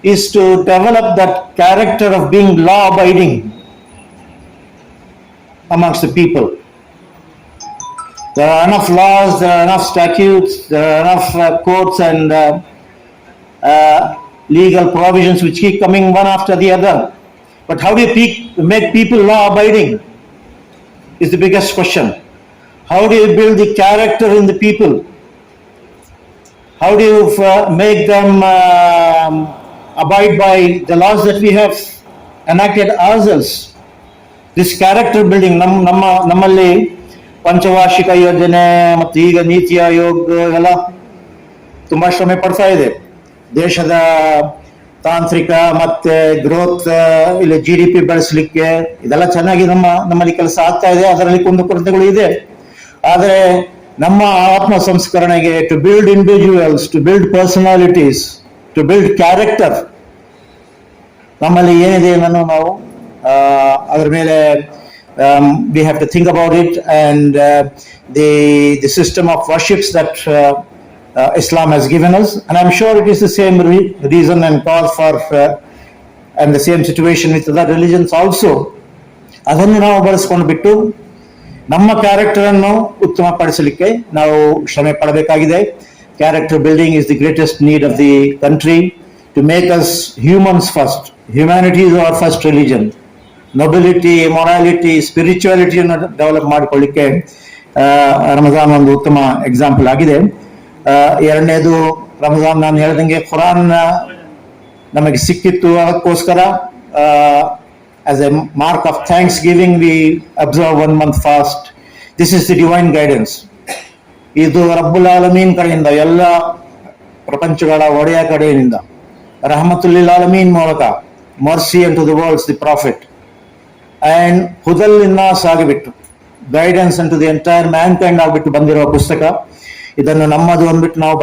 is to develop that character of being law-abiding amongst the people. There are enough laws, there are enough statutes, there are enough courts and legal provisions which keep coming one after the other. But how do you make people law-abiding is the biggest question. How do you build the character in the people? How do you make them abide by the laws that we have enacted ourselves? This character building, ನಮ್ಮಲ್ಲಿ ಪಂಚವಾರ್ಷಿಕ ಯೋಜನೆ ಮತ್ತು ಈಗ ನೀತಿ ಆಯೋಗ ಎಲ್ಲ ತುಂಬಾ ಶ್ರಮೆ ಪಡ್ತಾ ಇದೆ. ದೇಶದ ತಾಂತ್ರಿಕ ಮತ್ತೆ ಗ್ರೋತ್ ಇಲ್ಲಿ GDP ಬೆಳೆಸಲಿಕ್ಕೆ ಇದೆಲ್ಲ ಚೆನ್ನಾಗಿ ನಮ್ಮಲ್ಲಿ ಕೆಲಸ ಆಗ್ತಾ ಇದೆ. ಅದರಲ್ಲಿ ಕುಂದುಕೊರತೆಗಳು ಇದೆ. ಆದರೆ ನಮ್ಮ ಆತ್ಮ ಸಂಸ್ಕರಣೆಗೆ, to build individuals, to build personalities, to build character, ನಮ್ಮಲ್ಲಿ ಏನಿದೆ ಅನ್ನೋದು ನಾವು ಅದರ ಮೇಲೆ we have to think about it, and the system of worships that Islam has given us, and I'm sure it is the same reason and cause for and the same situation with other religions also. ಅದನ್ನು ನಾವು ಬಳಸ್ಕೊಂಡು ಬಿಟ್ಟು ನಮ್ಮ character ಅನ್ನು ಉತ್ತಮಪಡಿಸಲಿಕ್ಕೆ ನಾವು ಶ್ರಮೆ ಪಡಬೇಕಾಗಿದೆ. Character building is the greatest need of the country to make us humans first. Humanity is our first religion. Nobility, morality, ಸ್ಪಿರಿಚುಯಾಲಿಟಿಯನ್ನು ಡೆವಲಪ್ ಮಾಡಿಕೊಳ್ಳಿಕ್ಕೆ ರಮಜಾನ್ ಒಂದು ಉತ್ತಮ ಎಕ್ಸಾಂಪಲ್ ಆಗಿದೆ. ಎರಡನೇದು, ರಮಜಾನ್ ನಾನು ಹೇಳ್ದಂಗೆ ಖುರಾನ್ ನಮಗೆ ಸಿಕ್ಕಿತ್ತು, ಅದಕ್ಕೋಸ್ಕರ as a mark of thanksgiving we observe 1 month fast. This is the divine guidance. ಇದು ರಬ್ಬುಲ್ ಆಲಮೀನ್ ಕಡೆಯಿಂದ, ಎಲ್ಲ ಪ್ರಪಂಚಗಳ ಒಡೆಯ ಕಡೆಯಿಂದ, ರಹಮತುಲ್ಲಿಲ್ ಆಲಮೀನ್ ಮೂಲಕ, mercy unto the worlds, the prophet, and ಹುದಲ್ ಲಿನ್ನಾಸ್ ಆಗಿಬಿಟ್ಟು, ಗೈಡೆನ್ಸ್ ಅಂಟು ದಿ ಎಂಟೈರ್ ಮ್ಯಾನ್ ಕೈಂಡ್ ಆಗಿಬಿಟ್ಟು ಬಂದಿರುವ ಪುಸ್ತಕ. ಇದನ್ನು ನಮ್ಮದು ಅಂದ್ಬಿಟ್ಟು ನಾವು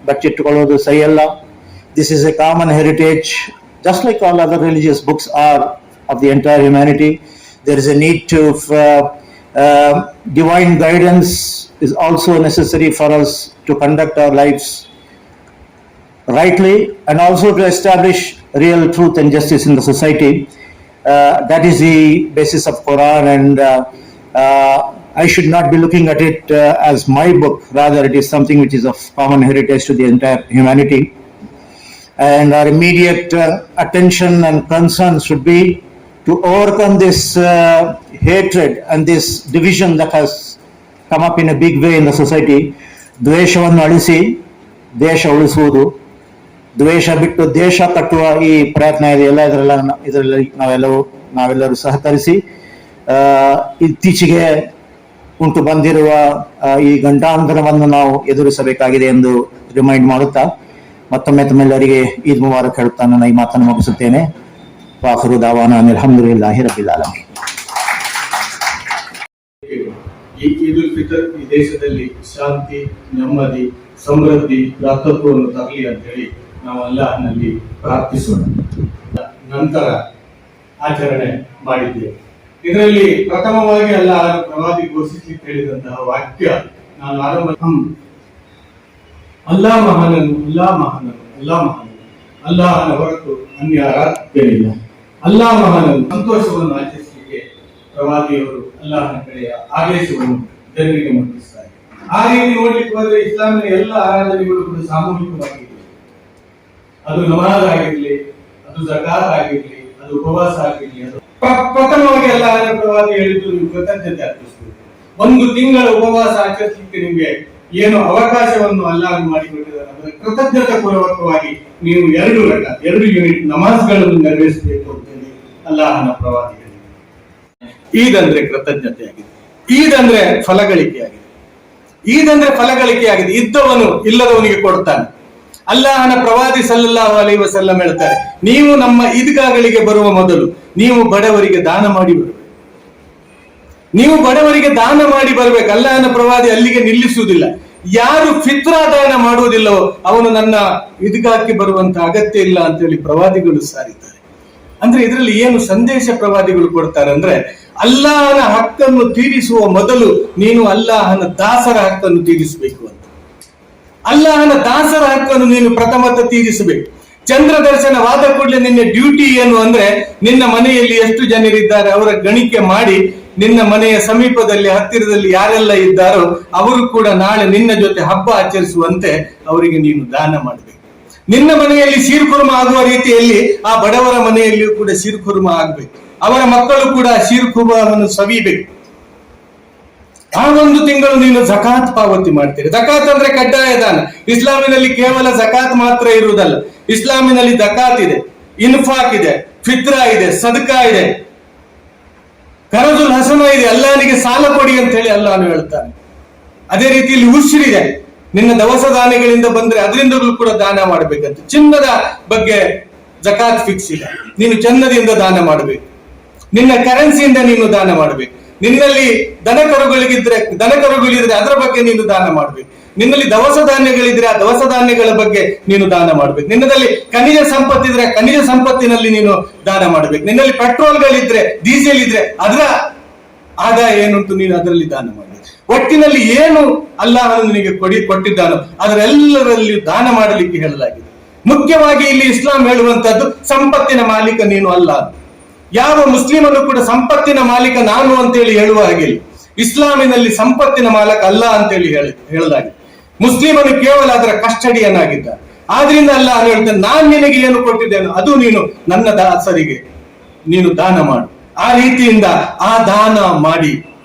ಬಚ್ಚಿಟ್ಟುಕೊಳ್ಳೋದು ಸರಿಯಲ್ಲ. This is A common heritage, just like all other religious books are of the entire humanity. There is a need to divine guidance is also necessary for us to conduct our lives rightly and also to establish real truth and justice in the society. That is the basis of Quran, and I should not be looking at it as my book. Rather, it is something which is of common heritage to the entire humanity. And our immediate attention and concern should be to overcome this hatred and this division that has come up in a big way in the society. ದ್ವೇಷವನ್ನು ಅಳಿಸಿ ದೇಶ ಉಳಿಸುವುದು, ದ್ವೇಷ ಬಿಟ್ಟು ದೇಶ ಕಟ್ಟುವ ಈ ಪ್ರಯತ್ನ ಇದೆಯಲ್ಲ, ಇದರಲ್ಲಿ ನಾವೆಲ್ಲರೂ ಸಹಕರಿಸಿ ಇತ್ತೀಚೆಗೆ ಉಂಟು ಬಂದಿರುವ ಈ ಗಂಟಾಂತರವನ್ನು ನಾವು ಎದುರಿಸಬೇಕಾಗಿದೆ ಎಂದು ರಿಮೈಂಡ್ ಮಾಡುತ್ತಾ ಮತ್ತೊಮ್ಮೆ ತಮ್ಮೆಲ್ಲರಿಗೆ ಈದ್ ಮುಬಾರಕ್ ಹೇಳುತ್ತಾ ನನ್ನ ಈ ಮಾತನ್ನು ಮುಗಿಸುತ್ತೇನೆ. ವಾಖಿರು ದಾವಾನಾ ಅಲ್ಹಮ್ದುಲಿಲ್ಲಾಹಿ ರಬ್ಬಿಲ್ ಆಲಮೀನ್. ಈ ಈದ್ ಉಲ್ ಫಿತರ್ ಈ ದೇಶದಲ್ಲಿ ಶಾಂತಿ, ನೆಮ್ಮದಿ, ಸಮೃದ್ಧಿ, ಭ್ರಾತೃತ್ವವನ್ನು ತರಲಿ ಅಂತ ಹೇಳಿ ನಾವು ಅಲ್ಲಾಹನಲ್ಲಿ ಪ್ರಾರ್ಥಿಸೋಣ. ನಂತರ ಆಚರಣೆ ಮಾಡಿದ್ದೇವೆ. ಇದರಲ್ಲಿ ಪ್ರಥಮವಾಗಿ ಅಲ್ಲಾಹನ ಪ್ರವಾದಿ ಘೋಷಿಸಲಿಕ್ಕೆ ಹೇಳಿದಂತಹ ವಾಕ್ಯ ನಾನು ಆರಂಭ ಅಲ್ಲಾ ಮಹಾನನು, ಅಲ್ಲಾ ಮಹಾನನು, ಅಲ್ಲಾ ಮಹಾನನು, ಅಲ್ಲಾಹನ ಹೊರತು ಅನ್ಯ ಆರಾಧ್ಯನಿಲ್ಲ. ಅಲ್ಲಾ ಮಹಾನನು. ಸಂತೋಷವನ್ನು ಆಚರಿಸಲಿಕ್ಕೆ ಪ್ರವಾದಿಯವರು ಅಲ್ಲಾಹನ ಕಡೆಯ ಆದೇಶವನ್ನು ಜನರಿಗೆ ಮುಟ್ಟಿಸ್ತಾರೆ. ಆ ರೀತಿ ನೋಡ್ಲಿಕ್ಕೆ ಹೋದ್ರೆ ಇಸ್ಲಾಮಿನ ಎಲ್ಲ ಆರಾಧನೆಗಳು ಕೂಡ ಸಾಮೂಹಿಕವಾಗಿದೆ. ಅದು ನಮಾಜ್ ಆಗಿರ್ಲಿ, ಅದು ಜಕಾತ್ ಆಗಿರ್ಲಿ, ಅದು ಉಪವಾಸ ಆಗಿರ್ಲಿ, ಅದು ಪ್ರಥಮವಾಗಿ ಅಲ್ಲಾಹನ ಪ್ರವಾದಿ ಹೇಳಿದ್ದು ನೀವು ಕೃತಜ್ಞತೆ ಅರ್ಪಿಸಬೇಕು. 1 ತಿಂಗಳ ಉಪವಾಸ ಆಚರಿಸಲಿಕ್ಕೆ ನಿಮಗೆ ಏನು ಅವಕಾಶವನ್ನು ಅಲ್ಲಾಹ್ ಮಾಡಿಕೊಟ್ಟಿದ್ದಾರೆ ಅಂದ್ರೆ ಕೃತಜ್ಞತಾ ಪೂರ್ವಕವಾಗಿ ನೀವು 2 ಯೂನಿಟ್ ನಮಾಜ್ಗಳನ್ನು ನೆರವೇರಿಸಬೇಕು ಅಂತ ಹೇಳಿ ಅಲ್ಲಾಹನ ಪ್ರವಾದಿ ಹೇಳಿದ್ದಾರೆ. ಈದ್ ಅಂದ್ರೆ ಕೃತಜ್ಞತೆ ಆಗಿದೆ. ಈದ್ ಅಂದ್ರೆ ಫಲಗಳಿಕೆ ಆಗಿದೆ. ಈದ್ ಅಂದ್ರೆ ಫಲಗಳಿಕೆ ಆಗಿದೆ. ಇದ್ದವನು ಇಲ್ಲದವನಿಗೆ ಕೊಡ್ತಾನೆ. ಅಲ್ಲಾಹನ ಪ್ರವಾದಿ ಸಲ್ಲಲ್ಲಾಹು ಅಲೈಹಿ ವಸಲ್ಲಂ ಹೇಳ್ತಾರೆ, ನೀವು ನಮ್ಮ ಈದ್ಗಾಗಳಿಗೆ ಬರುವ ಮೊದಲು ನೀವು ಬಡವರಿಗೆ ದಾನ ಮಾಡಿ ಬರಬೇಕು. ನೀವು ಬಡವರಿಗೆ ದಾನ ಮಾಡಿ ಬರಬೇಕು. ಅಲ್ಲಾಹನ ಪ್ರವಾದಿ ಅಲ್ಲಿಗೆ ನಿಲ್ಲಿಸುವುದಿಲ್ಲ. ಯಾರು ಫಿತ್ರಾ ದಾನ ಮಾಡುವುದಿಲ್ಲವೋ ಅವನು ನನ್ನ ಈದ್ಗಾಕ್ಕೆ ಬರುವಂತ ಅಗತ್ಯ ಇಲ್ಲ ಅಂತ ಹೇಳಿ ಪ್ರವಾದಿಗಳು ಸಾರಿದ್ದಾರೆ. ಅಂದ್ರೆ ಇದರಲ್ಲಿ ಏನು ಸಂದೇಶ ಪ್ರವಾದಿಗಳು ಕೊಡ್ತಾರೆ ಅಂದ್ರೆ, ಅಲ್ಲಾಹನ ಹಕ್ಕನ್ನು ತೀರಿಸುವ ಮೊದಲು ನೀನು ಅಲ್ಲಾಹನ ದಾಸರ ಹಕ್ಕನ್ನು ತೀರಿಸಬೇಕು ಅಂತ. ಅಲ್ಲಾಹನ ದಾಸರ ಹಕ್ಕನ್ನು ನೀನು ಪ್ರಥಮತ ತೀರಿಸಬೇಕು. ಚಂದ್ರ ದರ್ಶನವಾದ ಕೂಡಲೇ ನಿನ್ನ ಡ್ಯೂಟಿ ಏನು ಅಂದ್ರೆ, ನಿನ್ನ ಮನೆಯಲ್ಲಿ ಎಷ್ಟು ಜನರಿದ್ದಾರೆ ಅವರ ಗಣಿಕೆ ಮಾಡಿ ನಿನ್ನ ಮನೆಯ ಸಮೀಪದಲ್ಲಿ ಹತ್ತಿರದಲ್ಲಿ ಯಾರೆಲ್ಲ ಇದ್ದಾರೋ ಅವರು ಕೂಡ ನಾಳೆ ನಿನ್ನ ಜೊತೆ ಹಬ್ಬ ಆಚರಿಸುವಂತೆ ಅವರಿಗೆ ನೀನು ದಾನ ಮಾಡಬೇಕು. ನಿನ್ನ ಮನೆಯಲ್ಲಿ ಶೀರ್ಕುರ್ಮ ಆಗುವ ರೀತಿಯಲ್ಲಿ ಆ ಬಡವರ ಮನೆಯಲ್ಲಿಯೂ ಕೂಡ ಶೀರ್ಕುರ್ಮ ಆಗ್ಬೇಕು. ಅವರ ಮಕ್ಕಳು ಕೂಡ ಶೀರ್ಕುರ್ಮವನ್ನು ಸವಿಬೇಕು. ಆ 1 ತಿಂಗಳು ನೀನು ಜಕಾತ್ ಪಾವತಿ ಮಾಡ್ತೀರಿ. ಜಕಾತ್ ಅಂದ್ರೆ ಕಡ್ಡಾಯ ದಾನ. ಇಸ್ಲಾಮಿನಲ್ಲಿ ಕೇವಲ ಜಕಾತ್ ಮಾತ್ರ ಇರುವುದಲ್ಲ. ಇಸ್ಲಾಮಿನಲ್ಲಿ ಜಕಾತ್ ಇದೆ, ಇನ್ಫಾಕ್ ಇದೆ, ಫಿತ್ರಾ ಇದೆ, ಸದಕಾ ಇದೆ, ಕರಜುಲ್ ಹಸನ ಇದೆ. ಅಲ್ಲಾಹನಿಗೆ ಸಾಲ ಕೊಡಿ ಅಂತ ಹೇಳಿ ಅಲ್ಲಾಹನು ಹೇಳ್ತಾನೆ. ಅದೇ ರೀತಿಯಲ್ಲಿ ಉಶ್ರಿದೆ. ನಿನ್ನ ದವಸ ಧಾನ್ಯಗಳಿಂದ ಬಂದ್ರೆ ಅದರಿಂದಲೂ ಕೂಡ ದಾನ ಮಾಡಬೇಕಂತ. ಚಿನ್ನದ ಬಗ್ಗೆ ಜಕಾತ್ ಫಿಕ್ಸ್ ಇಲ್ಲ. ನೀನು ಚಿನ್ನದಿಂದ ದಾನ ಮಾಡಬೇಕು. ನಿನ್ನ ಕರೆನ್ಸಿಯಿಂದ ನೀನು ದಾನ ಮಾಡಬೇಕು. ನಿನ್ನಲ್ಲಿ ದನಕರುಗಳಿದ್ರೆ ಅದರ ಬಗ್ಗೆ ನೀನು ದಾನ ಮಾಡಬೇಕು. ನಿನ್ನಲ್ಲಿ ದವಸ ಧಾನ್ಯಗಳಿದ್ರೆ ಆ ದವಸ ಧಾನ್ಯಗಳ ಬಗ್ಗೆ ನೀನು ದಾನ ಮಾಡಬೇಕು. ನಿನ್ನಲ್ಲಿ ಖನಿಜ ಸಂಪತ್ತಿದ್ರೆ ಖನಿಜ ಸಂಪತ್ತಿನಲ್ಲಿ ನೀನು ದಾನ ಮಾಡಬೇಕು. ನಿನ್ನಲ್ಲಿ ಪೆಟ್ರೋಲ್ಗಳಿದ್ರೆ ಡೀಸೆಲ್ ಇದ್ರೆ ಅದರ ಆದಾಯ ಏನುಂಟು ನೀನು ಅದರಲ್ಲಿ ದಾನ ಮಾಡಬೇಕು. ಒಟ್ಟಿನಲ್ಲಿ ಏನು ಅಲ್ಲಾಹನು ನಿನಗೆ ಕೊಟ್ಟಿದ್ದಾನೋ ಅದರೆಲ್ಲರಲ್ಲಿಯೂ ದಾನ ಮಾಡಲಿಕ್ಕೆ ಹೇಳಲಾಗಿದೆ. ಮುಖ್ಯವಾಗಿ ಇಲ್ಲಿ ಇಸ್ಲಾಂ ಹೇಳುವಂತದ್ದು ಸಂಪತ್ತಿನ ಮಾಲೀಕ ನೀನು ಅಲ್ಲ. ಯಾವ ಮುಸ್ಲಿಮನು ಕೂಡ ಸಂಪತ್ತಿನ ಮಾಲೀಕ ನಾನು ಅಂತೇಳಿ ಹೇಳುವ ಹಾಗಿಲ್ಲ. ಇಸ್ಲಾಮಿನಲ್ಲಿ ಸಂಪತ್ತಿನ ಮಾಲಕ ಅಲ್ಲ ಅಂತೇಳಿ ಹೇಳಲಾಗಿದೆ. ಮುಸ್ಲಿಮನು ಕೇವಲ ಅದರ ಕಸ್ಟಡಿಯನ್ನಾಗಿದ್ದ. ಆದ್ರಿಂದ ಅಲ್ಲ ಹೇಳ್ತಾನೆ, ನಾನು ನಿನಗೆ ಏನು ಕೊಟ್ಟಿದ್ದೇನೆ ಅದು ನೀನು ನನ್ನ ದಾಸರಿಗೆ ನೀನು ದಾನ ಮಾಡು. ಆ ರೀತಿಯಿಂದ ಆ ದಾನ ಮಾಡಿ,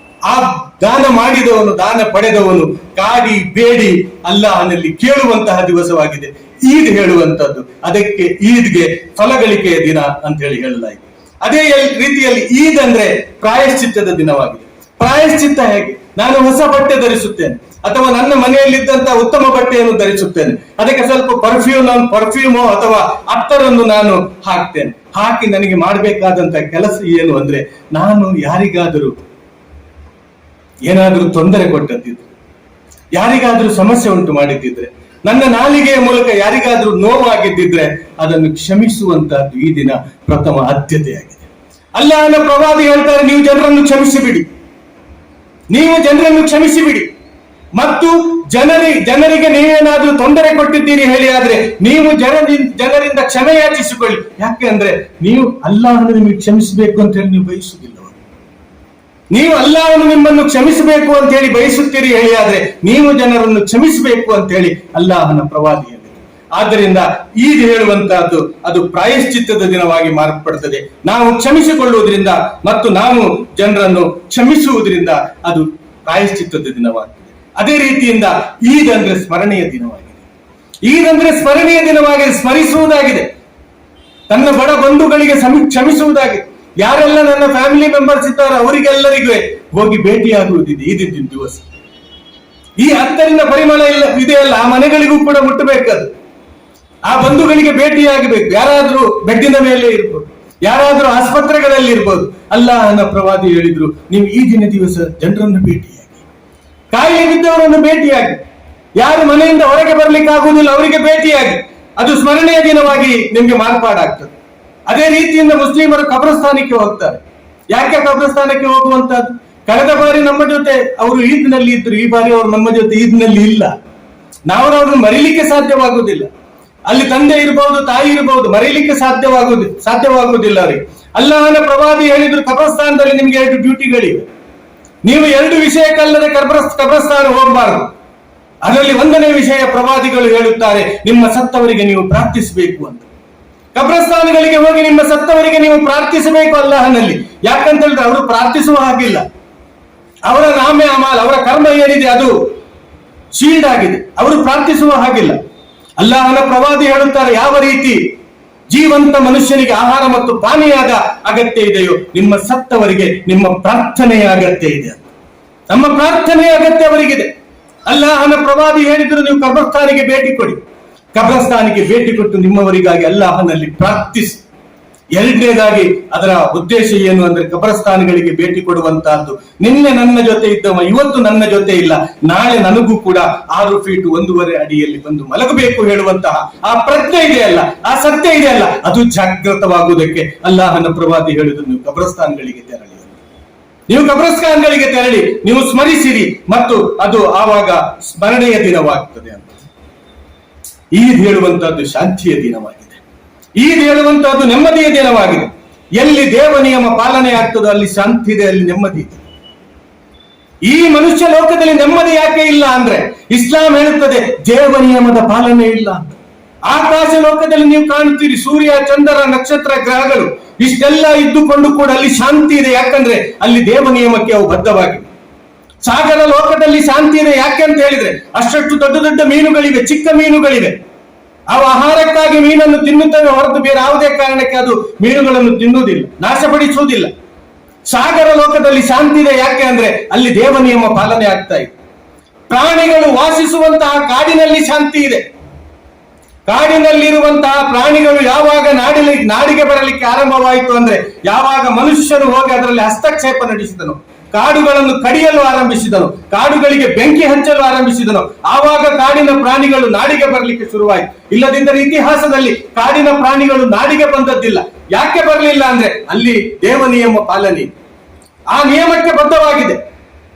ಆ ದಾನ ಮಾಡಿದವನು ದಾನ ಪಡೆದವನು ಕಾಡಿ ಬೇಡಿ ಅಲ್ಲಾಹನಲ್ಲಿ ಕೇಳುವಂತಹ ದಿವಸವಾಗಿದೆ ಈದ್ ಹೇಳುವಂತದ್ದು. ಅದಕ್ಕೆ ಈದ್ಗೆ ಫಲಗಳಿಕೆಯ ದಿನ ಅಂತ ಹೇಳಿ ಹೇಳಲಾಗಿದೆ. ಅದೇ ರೀತಿಯಲ್ಲಿ ಈದ್ ಅಂದ್ರೆ ಪ್ರಾಯಶ್ಚಿತ್ತದ ದಿನವಾಗಿದೆ. ಪ್ರಾಯಶ್ಚಿತ್ತ ಹೇಗೆ? ನಾನು ಹೊಸ ಬಟ್ಟೆ ಧರಿಸುತ್ತೇನೆ ಅಥವಾ ನನ್ನ ಮನೆಯಲ್ಲಿದ್ದಂತ ಉತ್ತಮ ಬಟ್ಟೆಯನ್ನು ಧರಿಸುತ್ತೇನೆ, ಅದಕ್ಕೆ ಸ್ವಲ್ಪ ಪರ್ಫ್ಯೂಮೋ ಅಥವಾ ಅತ್ತರನ್ನು ನಾನು ಹಾಕ್ತೇನೆ. ಹಾಕಿ ನನಗೆ ಮಾಡಬೇಕಾದಂತ ಕೆಲಸ ಏನು ಅಂದ್ರೆ, ನಾನು ಯಾರಿಗಾದರೂ ಏನಾದರೂ ತೊಂದರೆ ಕೊಟ್ಟದ್ದಿದ್ರೆ, ಯಾರಿಗಾದ್ರೂ ಸಮಸ್ಯೆ ಉಂಟು ಮಾಡಿದ್ದಿದ್ರೆ, ನನ್ನ ನಾಲಿಗೆಯ ಮೂಲಕ ಯಾರಿಗಾದ್ರೂ ನೋವಾಗಿದ್ದಿದ್ರೆ ಅದನ್ನು ಕ್ಷಮಿಸುವಂತಹದ್ದು ಈ ದಿನ ಪ್ರಥಮ ಆದ್ಯತೆಯಾಗಿದೆ. ಅಲ್ಲಾಹನ ಪ್ರವಾದಿ ಹೇಳ್ತಾರೆ, ನೀವು ಜನರನ್ನು ಕ್ಷಮಿಸಿಬಿಡಿ, ನೀವು ಜನರನ್ನು ಕ್ಷಮಿಸಿಬಿಡಿ. ಮತ್ತು ಜನರಿಗೆ ನೀವೇನಾದ್ರೂ ತೊಂದರೆ ಕೊಟ್ಟಿದ್ದೀರಿ ಹೇಳಿ ಆದ್ರೆ ನೀವು ಜನರಿಂದ ಕ್ಷಮೆ ಯಾಚಿಸಿಕೊಳ್ಳಿ. ಯಾಕೆ ಅಂದ್ರೆ ನೀವು ಅಲ್ಲಾಹನು ನಿಮಗೆ ಕ್ಷಮಿಸಬೇಕು ಅಂತ ಹೇಳಿ ನೀವು ಬಯಸುವುದಿಲ್ಲ. ನೀವು ಅಲ್ಲಾಹನು ನಿಮ್ಮನ್ನು ಕ್ಷಮಿಸಬೇಕು ಅಂತ ಹೇಳಿ ಬಯಸುತ್ತೀರಿ ಹೇಳಿ ಆದ್ರೆ ನೀವು ಜನರನ್ನು ಕ್ಷಮಿಸಬೇಕು ಅಂತ ಹೇಳಿ ಅಲ್ಲಾಹನ ಪ್ರವಾದಿ ಹೇಳಿದರು. ಆದ್ದರಿಂದ ಈದ್ ಹೇಳುವಂತಹದ್ದು ಅದು ಪ್ರಾಯಶ್ಚಿತ್ತದ ದಿನವಾಗಿ ಮಾರ್ಪಡ್ತದೆ. ನಾವು ಕ್ಷಮಿಸಿಕೊಳ್ಳುವುದರಿಂದ ಮತ್ತು ನಾವು ಜನರನ್ನು ಕ್ಷಮಿಸುವುದರಿಂದ ಅದು ಪ್ರಾಯಶ್ಚಿತ್ತದ ದಿನವಾಗ್ತದೆ. ಅದೇ ರೀತಿಯಿಂದ ಈದ್ ಅಂದ್ರೆ ಸ್ಮರಣೆಯ ದಿನವಾಗಿದೆ. ಈದ್ ಅಂದ್ರೆ ಸ್ಮರಣೆಯ ದಿನವಾಗಿದೆ, ಸ್ಮರಿಸುವುದಾಗಿದೆ. ತನ್ನ ಬಡ ಬಂಧುಗಳಿಗೆ ಕ್ಷಮಿಸುವುದಾಗಿದೆ. ಯಾರೆಲ್ಲ ನನ್ನ ಫ್ಯಾಮಿಲಿ ಮೆಂಬರ್ಸ್ ಇದ್ದಾರೋ ಅವರಿಗೆಲ್ಲರಿಗೂ ಹೋಗಿ ಭೇಟಿಯಾಗುವುದಿದೆ ಈ ದಿವಸ. ಈ ಹತ್ತರಿನ ಪರಿಮಳ ಇದೆಯಲ್ಲ, ಆ ಮನೆಗಳಿಗೂ ಕೂಡ ಮುಟ್ಟಬೇಕದು. ಆ ಬಂಧುಗಳಿಗೆ ಭೇಟಿಯಾಗಬೇಕು. ಯಾರಾದ್ರೂ ಬೆಡ್ಡಿನ ಮೇಲೆ ಇರ್ಬೋದು, ಯಾರಾದ್ರೂ ಆಸ್ಪತ್ರೆಗಳಲ್ಲಿ ಇರ್ಬೋದು. ಅಲ್ಲಾಹನ ಪ್ರವಾದಿ ಹೇಳಿದ್ರು, ನೀವು ಈ ದಿವಸ ಜನರನ್ನು ಭೇಟಿಯಾಗಿ, ಕಾಯಿಲೆ ಬಿದ್ದವರನ್ನು ಭೇಟಿಯಾಗಿ, ಯಾರು ಮನೆಯಿಂದ ಹೊರಗೆ ಬರ್ಲಿಕ್ಕೆ ಆಗುವುದಿಲ್ಲ ಅವರಿಗೆ ಭೇಟಿಯಾಗಿ, ಅದು ಸ್ಮರಣೆಯ ದಿನವಾಗಿ ನಿಮ್ಗೆ ಮಾರ್ಪಾಡಾಗ್ತದೆ. ಅದೇ ರೀತಿಯಿಂದ ಮುಸ್ಲಿಮರು ಕಬ್ರಸ್ಥಾನಕ್ಕೆ ಹೋಗ್ತಾರೆ. ಯಾಕೆ ಕಬ್ರಸ್ಥಾನಕ್ಕೆ ಹೋಗುವಂತದ್ದು? ಕಳೆದ ಬಾರಿ ನಮ್ಮ ಜೊತೆ ಅವರು ಈದ್ನಲ್ಲಿ ಇದ್ರು, ಈ ಬಾರಿ ಅವರು ನಮ್ಮ ಜೊತೆ ಈದ್ನಲ್ಲಿ ಇಲ್ಲ. ನಾವು ಅವ್ರನ್ನ ಮರೀಲಿಕ್ಕೆ ಸಾಧ್ಯವಾಗುವುದಿಲ್ಲ. ಅಲ್ಲಿ ತಂದೆ ಇರಬಹುದು, ತಾಯಿ ಇರಬಹುದು, ಮರೀಲಿಕ್ಕೆ ಸಾಧ್ಯವಾಗುವುದಿಲ್ಲ ಅವರಿಗೆ. ಅಲ್ಲಾಹನ ಪ್ರವಾದಿ ಹೇಳಿದ್ರು, ಕಬ್ರಸ್ಥಾನದಲ್ಲಿ ನಿಮ್ಗೆ 2 ಡ್ಯೂಟಿಗಳಿವೆ. ನೀವು 2 ವಿಷಯಕ್ಕಲ್ಲದೆ ಕಬ್ರಸ್ಥಾನ ಹೋಗಬಾರದು. ಅದರಲ್ಲಿ 1ನೇ ವಿಷಯ ಪ್ರವಾದಿಗಳು ಹೇಳುತ್ತಾರೆ, ನಿಮ್ಮ ಸತ್ತವರಿಗೆ ನೀವು ಪ್ರಾರ್ಥಿಸಬೇಕು ಅಂತ. ಕಬ್ರಸ್ಥಾನಗಳಿಗೆ ಹೋಗಿ ನಿಮ್ಮ ಸತ್ತವರಿಗೆ ನೀವು ಪ್ರಾರ್ಥಿಸಬೇಕು ಅಲ್ಲಾಹನಲ್ಲಿ. ಯಾಕಂತ ಹೇಳಿದ್ರೆ ಅವರು ಪ್ರಾರ್ಥಿಸುವ ಹಾಗಿಲ್ಲ. ಅವರ ನಾಮೆ ಅಮಾಲ್, ಅವರ ಕರ್ಮ ಏನಿದೆ ಅದು ಶೀಲ್ಡ್ ಆಗಿದೆ. ಅವರು ಪ್ರಾರ್ಥಿಸುವ ಹಾಗಿಲ್ಲ. ಅಲ್ಲಾಹನ ಪ್ರವಾದಿ ಹೇಳುತ್ತಾರೆ, ಯಾವ ರೀತಿ ಜೀವಂತ ಮನುಷ್ಯನಿಗೆ ಆಹಾರ ಮತ್ತು ಪಾನೀಯದ ಅಗತ್ಯ ಇದೆಯೋ ನಿಮ್ಮ ಸತ್ತವರಿಗೆ ನಿಮ್ಮ ಪ್ರಾರ್ಥನೆಯ ಅಗತ್ಯ ಇದೆ. ನಮ್ಮ ಪ್ರಾರ್ಥನೆಯ ಅಗತ್ಯ ಅವರಿಗಿದೆ. ಅಲ್ಲಾಹನ ಪ್ರವಾದಿ ಹೇಳಿದ್ರು, ನೀವು ಕಬ್ರಸ್ಥಾನಿಗೆ ಭೇಟಿ ಕೊಡಿ. ಕಬ್ರಸ್ಥಾನಿಗೆ ಭೇಟಿ ಕೊಟ್ಟು ನಿಮ್ಮವರಿಗಾಗಿ ಅಲ್ಲಾಹನಲ್ಲಿ ಪ್ರಾರ್ಥಿಸಿ. 2ನೇದಾಗಿ ಅದರ ಉದ್ದೇಶ ಏನು ಅಂದ್ರೆ, ಕಬ್ರಸ್ಥಾನಗಳಿಗೆ ಭೇಟಿ ಕೊಡುವಂತಹದ್ದು. ನಿನ್ನೆ ನನ್ನ ಜೊತೆ ಇದ್ದವ ಇವತ್ತು ನನ್ನ ಜೊತೆ ಇಲ್ಲ, ನಾಳೆ ನನಗೂ ಕೂಡ 6 ಫೀಟ್ 1.5 ಅಡಿಯಲ್ಲಿ ಬಂದು ಮಲಗಬೇಕು ಹೇಳುವಂತಹ ಆ ಪ್ರಜ್ಞೆ ಇದೆಯಲ್ಲ, ಆ ಸತ್ಯ ಇದೆಯಲ್ಲ, ಅದು ಜಾಗೃತವಾಗುವುದಕ್ಕೆ ಅಲ್ಲಾಹನ ಪ್ರವಾದಿ ಹೇಳಿದ್ರು, ನೀವು ಕಬ್ರಸ್ಥಾನಗಳಿಗೆ ತೆರಳಿ. ನೀವು ಕಬ್ರಸ್ಥಾನಗಳಿಗೆ ತೆರಳಿ ನೀವು ಸ್ಮರಿಸಿರಿ, ಮತ್ತು ಅದು ಆವಾಗ ಸ್ಮರಣೆಯ ದಿನವಾಗ್ತದೆ ಅಂತ. ಈದ್ ಹೇಳುವಂತಹದ್ದು ಶಾಂತಿಯ ದಿನವಾಗಿದೆ. ಈದ್ ಹೇಳುವಂತಹದ್ದು ನೆಮ್ಮದಿಯ ದಿನವಾಗಿದೆ. ಎಲ್ಲಿ ದೇವ ನಿಯಮ ಪಾಲನೆ ಆಗ್ತದೋ ಅಲ್ಲಿ ಶಾಂತಿ ಇದೆ, ಅಲ್ಲಿ ನೆಮ್ಮದಿ ಇದೆ. ಈ ಮನುಷ್ಯ ಲೋಕದಲ್ಲಿ ನೆಮ್ಮದಿ ಯಾಕೆ ಇಲ್ಲ ಅಂದ್ರೆ, ಇಸ್ಲಾಂ ಹೇಳುತ್ತದೆ ದೇವ ನಿಯಮದ ಪಾಲನೆ ಇಲ್ಲ ಅಂತ. ಆಕಾಶ ಲೋಕದಲ್ಲಿ ನೀವು ಕಾಣುತ್ತೀರಿ, ಸೂರ್ಯ, ಚಂದ್ರ, ನಕ್ಷತ್ರ, ಗ್ರಹಗಳು ಇಷ್ಟೆಲ್ಲ ಇದ್ದುಕೊಂಡು ಕೂಡ ಅಲ್ಲಿ ಶಾಂತಿ ಇದೆ. ಯಾಕಂದ್ರೆ ಅಲ್ಲಿ ದೇವ ನಿಯಮಕ್ಕೆ ಅವು ಬದ್ಧವಾಗಿವೆ. ಸಾಗರ ಲೋಕದಲ್ಲಿ ಶಾಂತಿ ಇದೆ. ಯಾಕೆ ಅಂತ ಹೇಳಿದ್ರೆ, ಅಷ್ಟಷ್ಟು ದೊಡ್ಡ ದೊಡ್ಡ ಮೀನುಗಳಿವೆ, ಚಿಕ್ಕ ಮೀನುಗಳಿವೆ. ಅವು ಆಹಾರಕ್ಕಾಗಿ ಮೀನನ್ನು ತಿನ್ನುತ್ತವೆ ಹೊರತು ಬೇರೆ ಯಾವುದೇ ಕಾರಣಕ್ಕೆ ಅದು ಮೀನುಗಳನ್ನು ತಿನ್ನುವುದಿಲ್ಲ, ನಾಶಪಡಿಸುವುದಿಲ್ಲ. ಸಾಗರ ಲೋಕದಲ್ಲಿ ಶಾಂತಿ ಇದೆ. ಯಾಕೆ ಅಂದ್ರೆ ಅಲ್ಲಿ ದೇವ ನಿಯಮ ಪಾಲನೆ ಆಗ್ತಾ ಇದೆ. ಪ್ರಾಣಿಗಳು ವಾಸಿಸುವಂತಹ ಕಾಡಿನಲ್ಲಿ ಶಾಂತಿ ಇದೆ. ಕಾಡಿನಲ್ಲಿರುವಂತಹ ಪ್ರಾಣಿಗಳು ಯಾವಾಗ ನಾಡಿಗೆ ಬರಲಿಕ್ಕೆ ಆರಂಭವಾಯಿತು ಅಂದ್ರೆ, ಯಾವಾಗ ಮನುಷ್ಯನು ಹೋಗಿ ಅದರಲ್ಲಿ ಹಸ್ತಕ್ಷೇಪ ನಡೆಸಿದನು, ಕಾಡುಗಳನ್ನು ಕಡಿಯಲು ಆರಂಭಿಸಿದನು, ಕಾಡುಗಳಿಗೆ ಬೆಂಕಿ ಹಚ್ಚಲು ಆರಂಭಿಸಿದನು, ಆವಾಗ ಕಾಡಿನ ಪ್ರಾಣಿಗಳು ನಾಡಿಗೆ ಬರಲಿಕ್ಕೆ ಶುರುವಾಯಿತು. ಇಲ್ಲದಿದ್ದರೆ ಇತಿಹಾಸದಲ್ಲಿ ಕಾಡಿನ ಪ್ರಾಣಿಗಳು ನಾಡಿಗೆ ಬಂದದ್ದಿಲ್ಲ. ಯಾಕೆ ಬರಲಿಲ್ಲ ಅಂದ್ರೆ ಅಲ್ಲಿ ದೇವ ನಿಯಮ ಪಾಲನೆ, ಆ ನಿಯಮಕ್ಕೆ ಬದ್ಧವಾಗಿದೆ.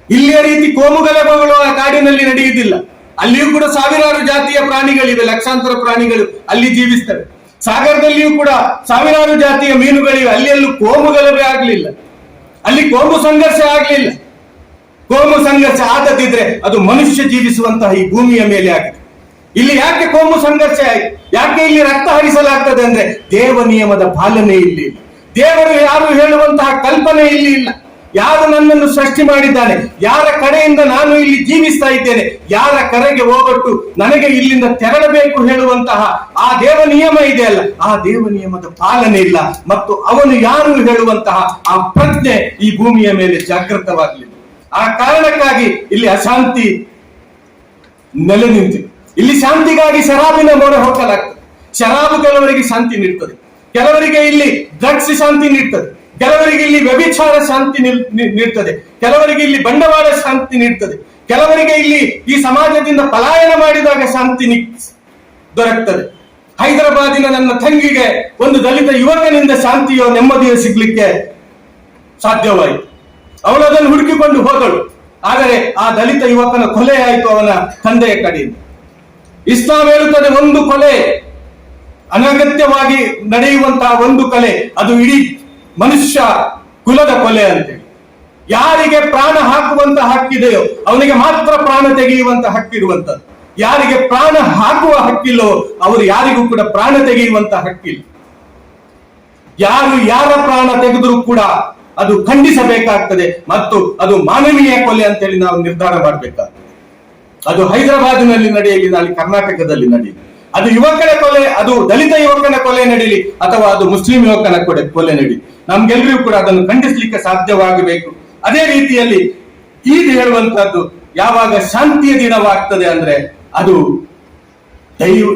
ಇಲ್ಲಿಯ ರೀತಿ ಕೋಮುಗಲಭೆಗಳು ಆ ಕಾಡಿನಲ್ಲಿ ನಡೆಯುವುದಿಲ್ಲ. ಅಲ್ಲಿಯೂ ಕೂಡ ಸಾವಿರಾರು ಜಾತಿಯ ಪ್ರಾಣಿಗಳಿವೆ, ಲಕ್ಷಾಂತರ ಪ್ರಾಣಿಗಳು ಅಲ್ಲಿ ಜೀವಿಸ್ತವೆ. ಸಾಗರದಲ್ಲಿಯೂ ಕೂಡ ಸಾವಿರಾರು ಜಾತಿಯ ಮೀನುಗಳಿವೆ. ಅಲ್ಲಿಯಲ್ಲೂ ಕೋಮುಗಲಭೆ ಆಗಲಿಲ್ಲ, ಅಲ್ಲಿ ಕೋಮು ಸಂಘರ್ಷ ಆಗಲಿಲ್ಲ. ಕೋಮು ಸಂಘರ್ಷ ಆಗದಿದ್ರೆ ಅದು ಮನುಷ್ಯ ಜೀವಿಸುವಂತಹ ಈ ಭೂಮಿಯ ಮೇಲೆ ಆಗಿದೆ. ಇಲ್ಲಿ ಯಾಕೆ ಕೋಮು ಸಂಘರ್ಷ ಆಯ್ತು, ಯಾಕೆ ಇಲ್ಲಿ ರಕ್ತ ಹರಿಸಲಾಗ್ತದೆ ಅಂದ್ರೆ ದೇವ ನಿಯಮದ ಪಾಲನೆ ಇಲ್ಲಿ ಇಲ್ಲ. ದೇವರು ಯಾರು ಹೇಳುವಂತಹ ಕಲ್ಪನೆ ಇಲ್ಲಿ ಇಲ್ಲ. ಯಾರು ನನ್ನನ್ನು ಸೃಷ್ಟಿ ಮಾಡಿದ್ದಾನೆ, ಯಾರ ಕಡೆಯಿಂದ ನಾನು ಇಲ್ಲಿ ಜೀವಿಸ್ತಾ ಇದ್ದೇನೆ, ಯಾರ ಕರೆಗೆ ಹೋಗಟ್ಟು ನನಗೆ ಇಲ್ಲಿಂದ ತೆರಳಬೇಕು ಹೇಳುವಂತಹ ಆ ದೇವ ನಿಯಮ ಇದೆಯಲ್ಲ, ಆ ದೇವ ನಿಯಮದ ಪಾಲನೆ ಇಲ್ಲ. ಮತ್ತು ಅವನು ಯಾರು ಹೇಳುವಂತಹ ಆ ಪ್ರಜ್ಞೆ ಈ ಭೂಮಿಯ ಮೇಲೆ ಜಾಗೃತವಾಗಲಿಲ್ಲ. ಆ ಕಾರಣಕ್ಕಾಗಿ ಇಲ್ಲಿ ಅಶಾಂತಿ ನೆಲೆ ನಿಂತಿದೆ. ಇಲ್ಲಿ ಶಾಂತಿಗಾಗಿ ಶರಾಬಿನ ಮೊರೆ ಹೋಗಲಾಗ್ತದೆ. ಶರಾಬು ಕೆಲವರಿಗೆ ಶಾಂತಿ ನೀಡ್ತದೆ, ಕೆಲವರಿಗೆ ಇಲ್ಲಿ ಡ್ರಗ್ಸ್ ಶಾಂತಿ ನೀಡ್ತದೆ, ಕೆಲವರಿಗೆ ಇಲ್ಲಿ ವ್ಯಭಿಚಾರ ಶಾಂತಿ ನೀಡ್ತದೆ, ಕೆಲವರಿಗೆ ಇಲ್ಲಿ ಬಂಡವಾಳ ಶಾಂತಿ ನೀಡ್ತದೆ, ಕೆಲವರಿಗೆ ಇಲ್ಲಿ ಈ ಸಮಾಜದಿಂದ ಪಲಾಯನ ಮಾಡಿದಾಗ ಶಾಂತಿ ದೊರಕ್ತದೆ. ಹೈದರಾಬಾದಿನ ನನ್ನ ತಂಗಿಗೆ ಒಂದು ದಲಿತ ಯುವಕನಿಂದ ಶಾಂತಿಯೋ ನೆಮ್ಮದಿಯೋ ಸಿಗ್ಲಿಕ್ಕೆ ಸಾಧ್ಯವಾಯಿತು. ಅವಳು ಅದನ್ನು ಹುಡುಕಿಕೊಂಡು ಹೋದಳು. ಆದರೆ ಆ ದಲಿತ ಯುವಕನ ಕೊಲೆ ಆಯಿತು ಅವನ ತಂದೆಯ ಕಡೆಯಿಂದ. ಇಸ್ಲಾಂ ಹೇಳುತ್ತದೆ, ಒಂದು ಕೊಲೆ, ಅನಗತ್ಯವಾಗಿ ನಡೆಯುವಂತಹ ಒಂದು ಕೊಲೆ, ಅದು ಇಡೀ ಮನುಷ್ಯ ಕುಲದ ಕೊಲೆ ಅಂತೇಳಿ. ಯಾರಿಗೆ ಪ್ರಾಣ ಹಾಕುವಂತ ಹಕ್ಕಿದೆಯೋ ಅವನಿಗೆ ಮಾತ್ರ ಪ್ರಾಣ ತೆಗೆಯುವಂತ ಹಕ್ಕಿರುವಂತದ್ದು. ಯಾರಿಗೆ ಪ್ರಾಣ ಹಾಕುವ ಹಕ್ಕಿಲ್ಲೋ ಅವರು ಯಾರಿಗೂ ಕೂಡ ಪ್ರಾಣ ತೆಗೆಯುವಂತ ಹಕ್ಕಿಲ್ಲ. ಯಾರ ಪ್ರಾಣ ತೆಗೆದರೂ ಕೂಡ ಅದು ಖಂಡಿಸಬೇಕಾಗ್ತದೆ, ಮತ್ತು ಅದು ಮಾನವೀಯ ಕೊಲೆ ಅಂತೇಳಿ ನಾವು ನಿರ್ಧಾರ ಮಾಡಬೇಕಾಗ್ತದೆ. ಅದು ಹೈದರಾಬಾದಿನಲ್ಲಿ ನಡೆಯಲಿ, ನಾಳೆ ಕರ್ನಾಟಕದಲ್ಲಿ ನಡೆಯಲಿ, ಅದು ಯುವಕನ ಕೊಲೆ, ಅದು ದಲಿತ ಯುವಕನ ಕೊಲೆ ನಡೀಲಿ, ಅಥವಾ ಅದು ಮುಸ್ಲಿಂ ಯುವಕನ ಕೊಲೆ ನಡೀಲಿ, ನಮ್ಗೆಲ್ಲರಿಗೂ ಕೂಡ ಅದನ್ನು ಖಂಡಿಸಲಿಕ್ಕೆ ಸಾಧ್ಯವಾಗಬೇಕು. ಅದೇ ರೀತಿಯಲ್ಲಿ ಈದ್ ಹೇಳುವಂತಹದ್ದು ಯಾವಾಗ ಶಾಂತಿಯ ದಿನವಾಗ್ತದೆ ಅಂದ್ರೆ ಅದು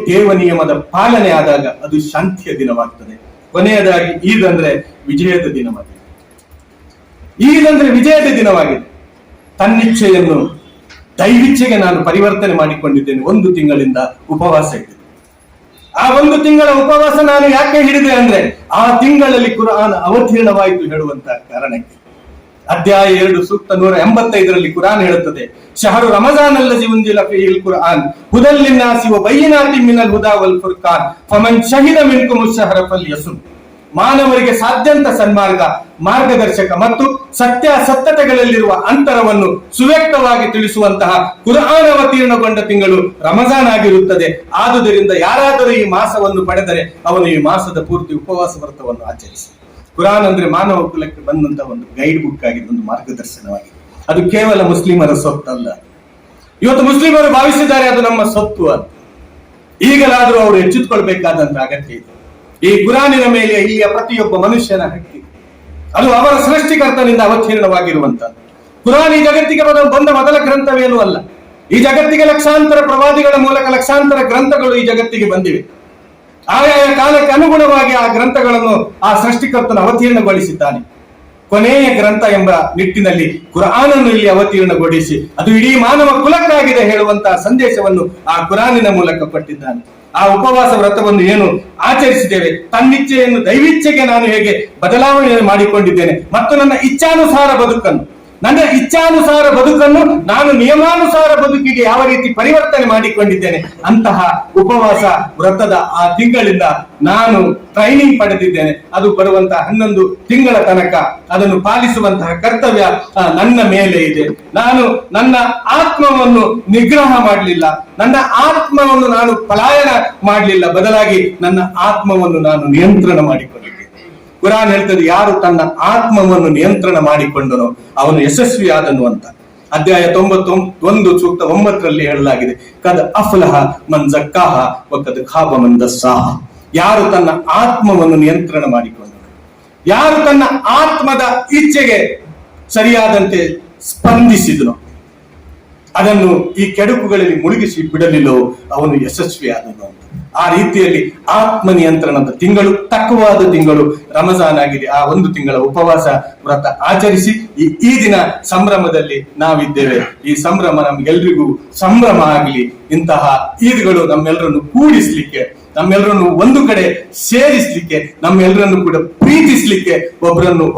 ದೇವ ನಿಯಮದ ಪಾಲನೆ ಆದಾಗ ಅದು ಶಾಂತಿಯ ದಿನವಾಗ್ತದೆ. ಕೊನೆಯದಾಗಿ ಈದ್ ಅಂದ್ರೆ ವಿಜಯದ ದಿನವಾಗಿದೆ. ಈದ್ ಅಂದ್ರೆ ವಿಜಯದ ದಿನವಾಗಿದೆ. ತನ್ನಿಚ್ಛೆಯನ್ನು ದೈವಿಚ್ಛೆಗೆ ನಾನು ಪರಿವರ್ತನೆ ಮಾಡಿಕೊಂಡಿದ್ದೇನೆ. 1 ತಿಂಗಳಿಂದ ಉಪವಾಸ ಇದ್ದೇನೆ. ಆ ಒಂದು ತಿಂಗಳ ಉಪವಾಸ ನಾನು ಯಾಕೆ ಹಿಡಿದೆ ಅಂದ್ರೆ ಆ ತಿಂಗಳಲ್ಲಿ ಕುರಾನ್ ಅವತೀರ್ಣವಾಯಿತು ಹೇಳುವಂತ ಕಾರಣಕ್ಕೆ. ಅಧ್ಯಾಯ 2 ಸೂಕ್ತ 185ರಲ್ಲಿ ಕುರಾನ್ ಹೇಳುತ್ತದೆ, ಶಹರು ರಮಜಾನ್ ಅಲ್ಲಜಿ ಉಂಜಿಲ ಫೀಹಿಲ್ ಕುರ್ಆನ್ ಹುದಲ್ ಲಿನ್ನಾಸಿ ವ ಬಯ್ಯಿನಾತಿನ್ ಮಿನಲ್ ಹುದಾ ವಲ್ ಫುರ್ಕಾನ್ ಫಮನ್ ಶಹಿದ ಮಿನ್ಕುಮ್ ಅಶ್-ಶಹರ ಫಲ್ಯಸುಮ್. ಮಾನವರಿಗೆ ಸಾಧ್ಯಂತ ಸನ್ಮಾರ್ಗ, ಮಾರ್ಗದರ್ಶಕ ಮತ್ತು ಸತ್ಯಾಸತ್ಯತೆಗಳಲ್ಲಿರುವ ಅಂತರವನ್ನು ಸುವ್ಯಕ್ತವಾಗಿ ತಿಳಿಸುವಂತಹ ಕುರ್ಆನ್ ಅವತೀರ್ಣಗೊಂಡ ತಿಂಗಳು ರಮಜಾನ್ ಆಗಿರುತ್ತದೆ. ಆದುದರಿಂದ ಯಾರಾದರೂ ಈ ಮಾಸವನ್ನು ಪಡೆದರೆ ಅವನು ಈ ಮಾಸದ ಪೂರ್ತಿ ಉಪವಾಸ ವ್ರತವನ್ನು ಆಚರಿಸಿ. ಕುರಾನ್ ಅಂದ್ರೆ ಮಾನವ ಕುಲಕ್ಕೆ ಬಂದಂತ ಒಂದು ಗೈಡ್ ಬುಕ್ ಆಗಿದೆ, ಒಂದು ಮಾರ್ಗದರ್ಶನವಾಗಿದೆ. ಅದು ಕೇವಲ ಮುಸ್ಲಿಮರ ಸೊತ್ತಲ್ಲ. ಇವತ್ತು ಮುಸ್ಲಿಮರು ಭಾವಿಸಿದ್ದಾರೆ ಅದು ನಮ್ಮ ಸೊತ್ತು ಅಂತ. ಈಗಲಾದರೂ ಅವರು ಎಚ್ಚೆತ್ತುಕೊಳ್ಬೇಕಾದಂತ ಅಗತ್ಯ ಇದೆ. ಈ ಕುರಾನಿನ ಮೇಲೆ ಇಲ್ಲಿಯ ಪ್ರತಿಯೊಬ್ಬ ಮನುಷ್ಯನ ಹಕ್ಕಿ, ಅದು ಅವರ ಸೃಷ್ಟಿಕರ್ತನಿಂದ ಅವತೀರ್ಣವಾಗಿರುವಂತದ್ದು. ಕುರಾನ್ ಈ ಜಗತ್ತಿಗೆ ಬಂದ ಮೊದಲ ಗ್ರಂಥವೇನೂ ಅಲ್ಲ. ಈ ಜಗತ್ತಿಗೆ ಲಕ್ಷಾಂತರ ಪ್ರವಾದಿಗಳ ಮೂಲಕ ಲಕ್ಷಾಂತರ ಗ್ರಂಥಗಳು ಈ ಜಗತ್ತಿಗೆ ಬಂದಿವೆ. ಆಯಾಯ ಕಾಲಕ್ಕೆ ಅನುಗುಣವಾಗಿ ಆ ಗ್ರಂಥಗಳನ್ನು ಆ ಸೃಷ್ಟಿಕರ್ತನು ಅವತೀರ್ಣಗೊಳಿಸಿದ್ದಾನೆ. ಕೊನೆಯ ಗ್ರಂಥ ಎಂಬ ನಿಟ್ಟಿನಲ್ಲಿ ಕುರಾನನ್ನು ಇಲ್ಲಿ ಅವತೀರ್ಣಗೊಳಿಸಿ ಅದು ಇಡೀ ಮಾನವ ಕುಲಕ್ಕಾಗಿದೆ ಹೇಳುವಂತಹ ಸಂದೇಶವನ್ನು ಆ ಕುರಾನಿನ ಮೂಲಕ ಕೊಟ್ಟಿದ್ದಾನೆ. ಆ ಉಪವಾಸ ವ್ರತವನ್ನು ಏನು ಆಚರಿಸಿದ್ದೇವೆ, ತನ್ನಿಚ್ಛೆಯನ್ನು ದೈವಿಚ್ಛೆಗೆ ನಾನು ಹೇಗೆ ಬದಲಾವಣೆ ಮಾಡಿಕೊಂಡಿದ್ದೇನೆ ಮತ್ತು ನನ್ನ ಇಚ್ಛಾನುಸಾರ ಬದುಕನ್ನು ನಾನು ನಿಯಮಾನುಸಾರ ಬದುಕಿಗೆ ಯಾವ ರೀತಿ ಪರಿವರ್ತನೆ ಮಾಡಿಕೊಂಡಿದ್ದೇನೆ, ಅಂತಹ ಉಪವಾಸ ವ್ರತದ ಆ ತಿಂಗಳಿಂದ ನಾನು ಟ್ರೈನಿಂಗ್ ಪಡೆದಿದ್ದೇನೆ. ಅದು ಬರುವಂತಹ 11 ತಿಂಗಳ ತನಕ ಅದನ್ನು ಪಾಲಿಸುವಂತಹ ಕರ್ತವ್ಯ ನನ್ನ ಮೇಲೆ ಇದೆ. ನಾನು ನನ್ನ ಆತ್ಮವನ್ನು ನಿಗ್ರಹ ಮಾಡಲಿಲ್ಲ, ನನ್ನ ಆತ್ಮವನ್ನು ನಾನು ಪಲಾಯನ ಮಾಡಲಿಲ್ಲ, ಬದಲಾಗಿ ನನ್ನ ಆತ್ಮವನ್ನು ನಾನು ನಿಯಂತ್ರಣ ಮಾಡಿಕೊಂಡಿದ್ದೆ. ಕುರಾನ್ ಹೇಳ್ತದೆ, ಯಾರು ತನ್ನ ಆತ್ಮವನ್ನು ನಿಯಂತ್ರಣ ಮಾಡಿಕೊಂಡನೋ ಅವನು ಯಶಸ್ವಿಯಾದನು ಅಂತ. ಅಧ್ಯಾಯ 91 ಸೂಕ್ತ 9ರಲ್ಲಿ ಹೇಳಲಾಗಿದೆ, ಕದ್ ಅಫ್ಲಹ ಮನ್ ಜಕ್ಕಾಹ ವ ಕದ್ ಖಾಬ ಮನ್ ದಸ್ಸಾಹ. ಯಾರು ತನ್ನ ಆತ್ಮವನ್ನು ನಿಯಂತ್ರಣ ಮಾಡಿಕೊಂಡನು, ಯಾರು ತನ್ನ ಆತ್ಮದ ಇಚ್ಛೆಗೆ ಸರಿಯಾದಂತೆ ಸ್ಪಂದಿಸಿದನು, ಅದನ್ನು ಈ ಕೆಡುಕುಗಳಲ್ಲಿ ಮುಳುಗಿಸಿ ಬಿಡಲಿಲ್ಲೋ ಅವನು ಯಶಸ್ವಿಯಾದನು ಅಂತ. ಆ ರೀತಿಯಲ್ಲಿ ಆತ್ಮ ನಿಯಂತ್ರಣದ ತಿಂಗಳು, ತಕ್ಕವಾದ ತಿಂಗಳು ರಮಜಾನ್ ಆಗಿದೆ. ಆ 1 ತಿಂಗಳ ಉಪವಾಸ ವ್ರತ ಆಚರಿಸಿ ಈ ದಿನ ಸಂಭ್ರಮದಲ್ಲಿ ನಾವಿದ್ದೇವೆ. ಈ ಸಂಭ್ರಮ ನಮ್ಗೆಲ್ರಿಗೂ ಸಂಭ್ರಮ ಆಗಲಿ. ಇಂತಹ ಈದ್ಗಳು ನಮ್ಮೆಲ್ಲರನ್ನು ಕೂಡಿಸ್ಲಿಕ್ಕೆ, ನಮ್ಮೆಲ್ಲರನ್ನು ಒಂದು ಕಡೆ ಸೇರಿಸ್ಲಿಕ್ಕೆ, ನಮ್ಮೆಲ್ಲರನ್ನು ಕೂಡ ಪ್ರೀತಿಸ್ಲಿಕ್ಕೆ,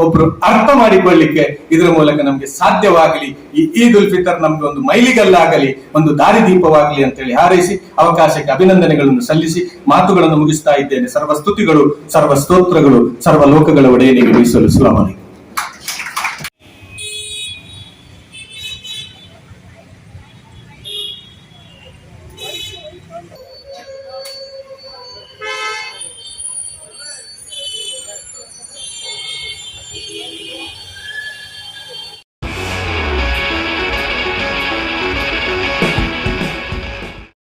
ಒಬ್ರು ಅರ್ಥ ಮಾಡಿಕೊಳ್ಳಿಕ್ಕೆ ಇದರ ಮೂಲಕ ನಮ್ಗೆ ಸಾಧ್ಯವಾಗಲಿ. ಈ ಈದ್ ಉಲ್ ಫಿತರ್ ನಮ್ಗೆ ಒಂದು ಮೈಲಿಗಲ್ಲಾಗಲಿ, ಒಂದು ದಾರಿದೀಪವಾಗಲಿ ಅಂತೇಳಿ ಹಾರೈಸಿ ಅವಕಾಶಕ್ಕೆ ಅಭಿನಂದನೆಗಳನ್ನು ಸಲ್ಲಿಸಿ ಮಾತುಗಳನ್ನು ಮುಗಿಸ್ತಾ ಇದ್ದೇನೆ. ಸರ್ವ ಸ್ತುತಿಗಳು, ಸರ್ವ ಸ್ತೋತ್ರಗಳು ಸರ್ವ ಲೋಕಗಳ ಒಡೆಯನಿಗೆ ಮೀಸಲು. ಅಸ್ಸಲಾಮು ಅಲೈಕುಂ.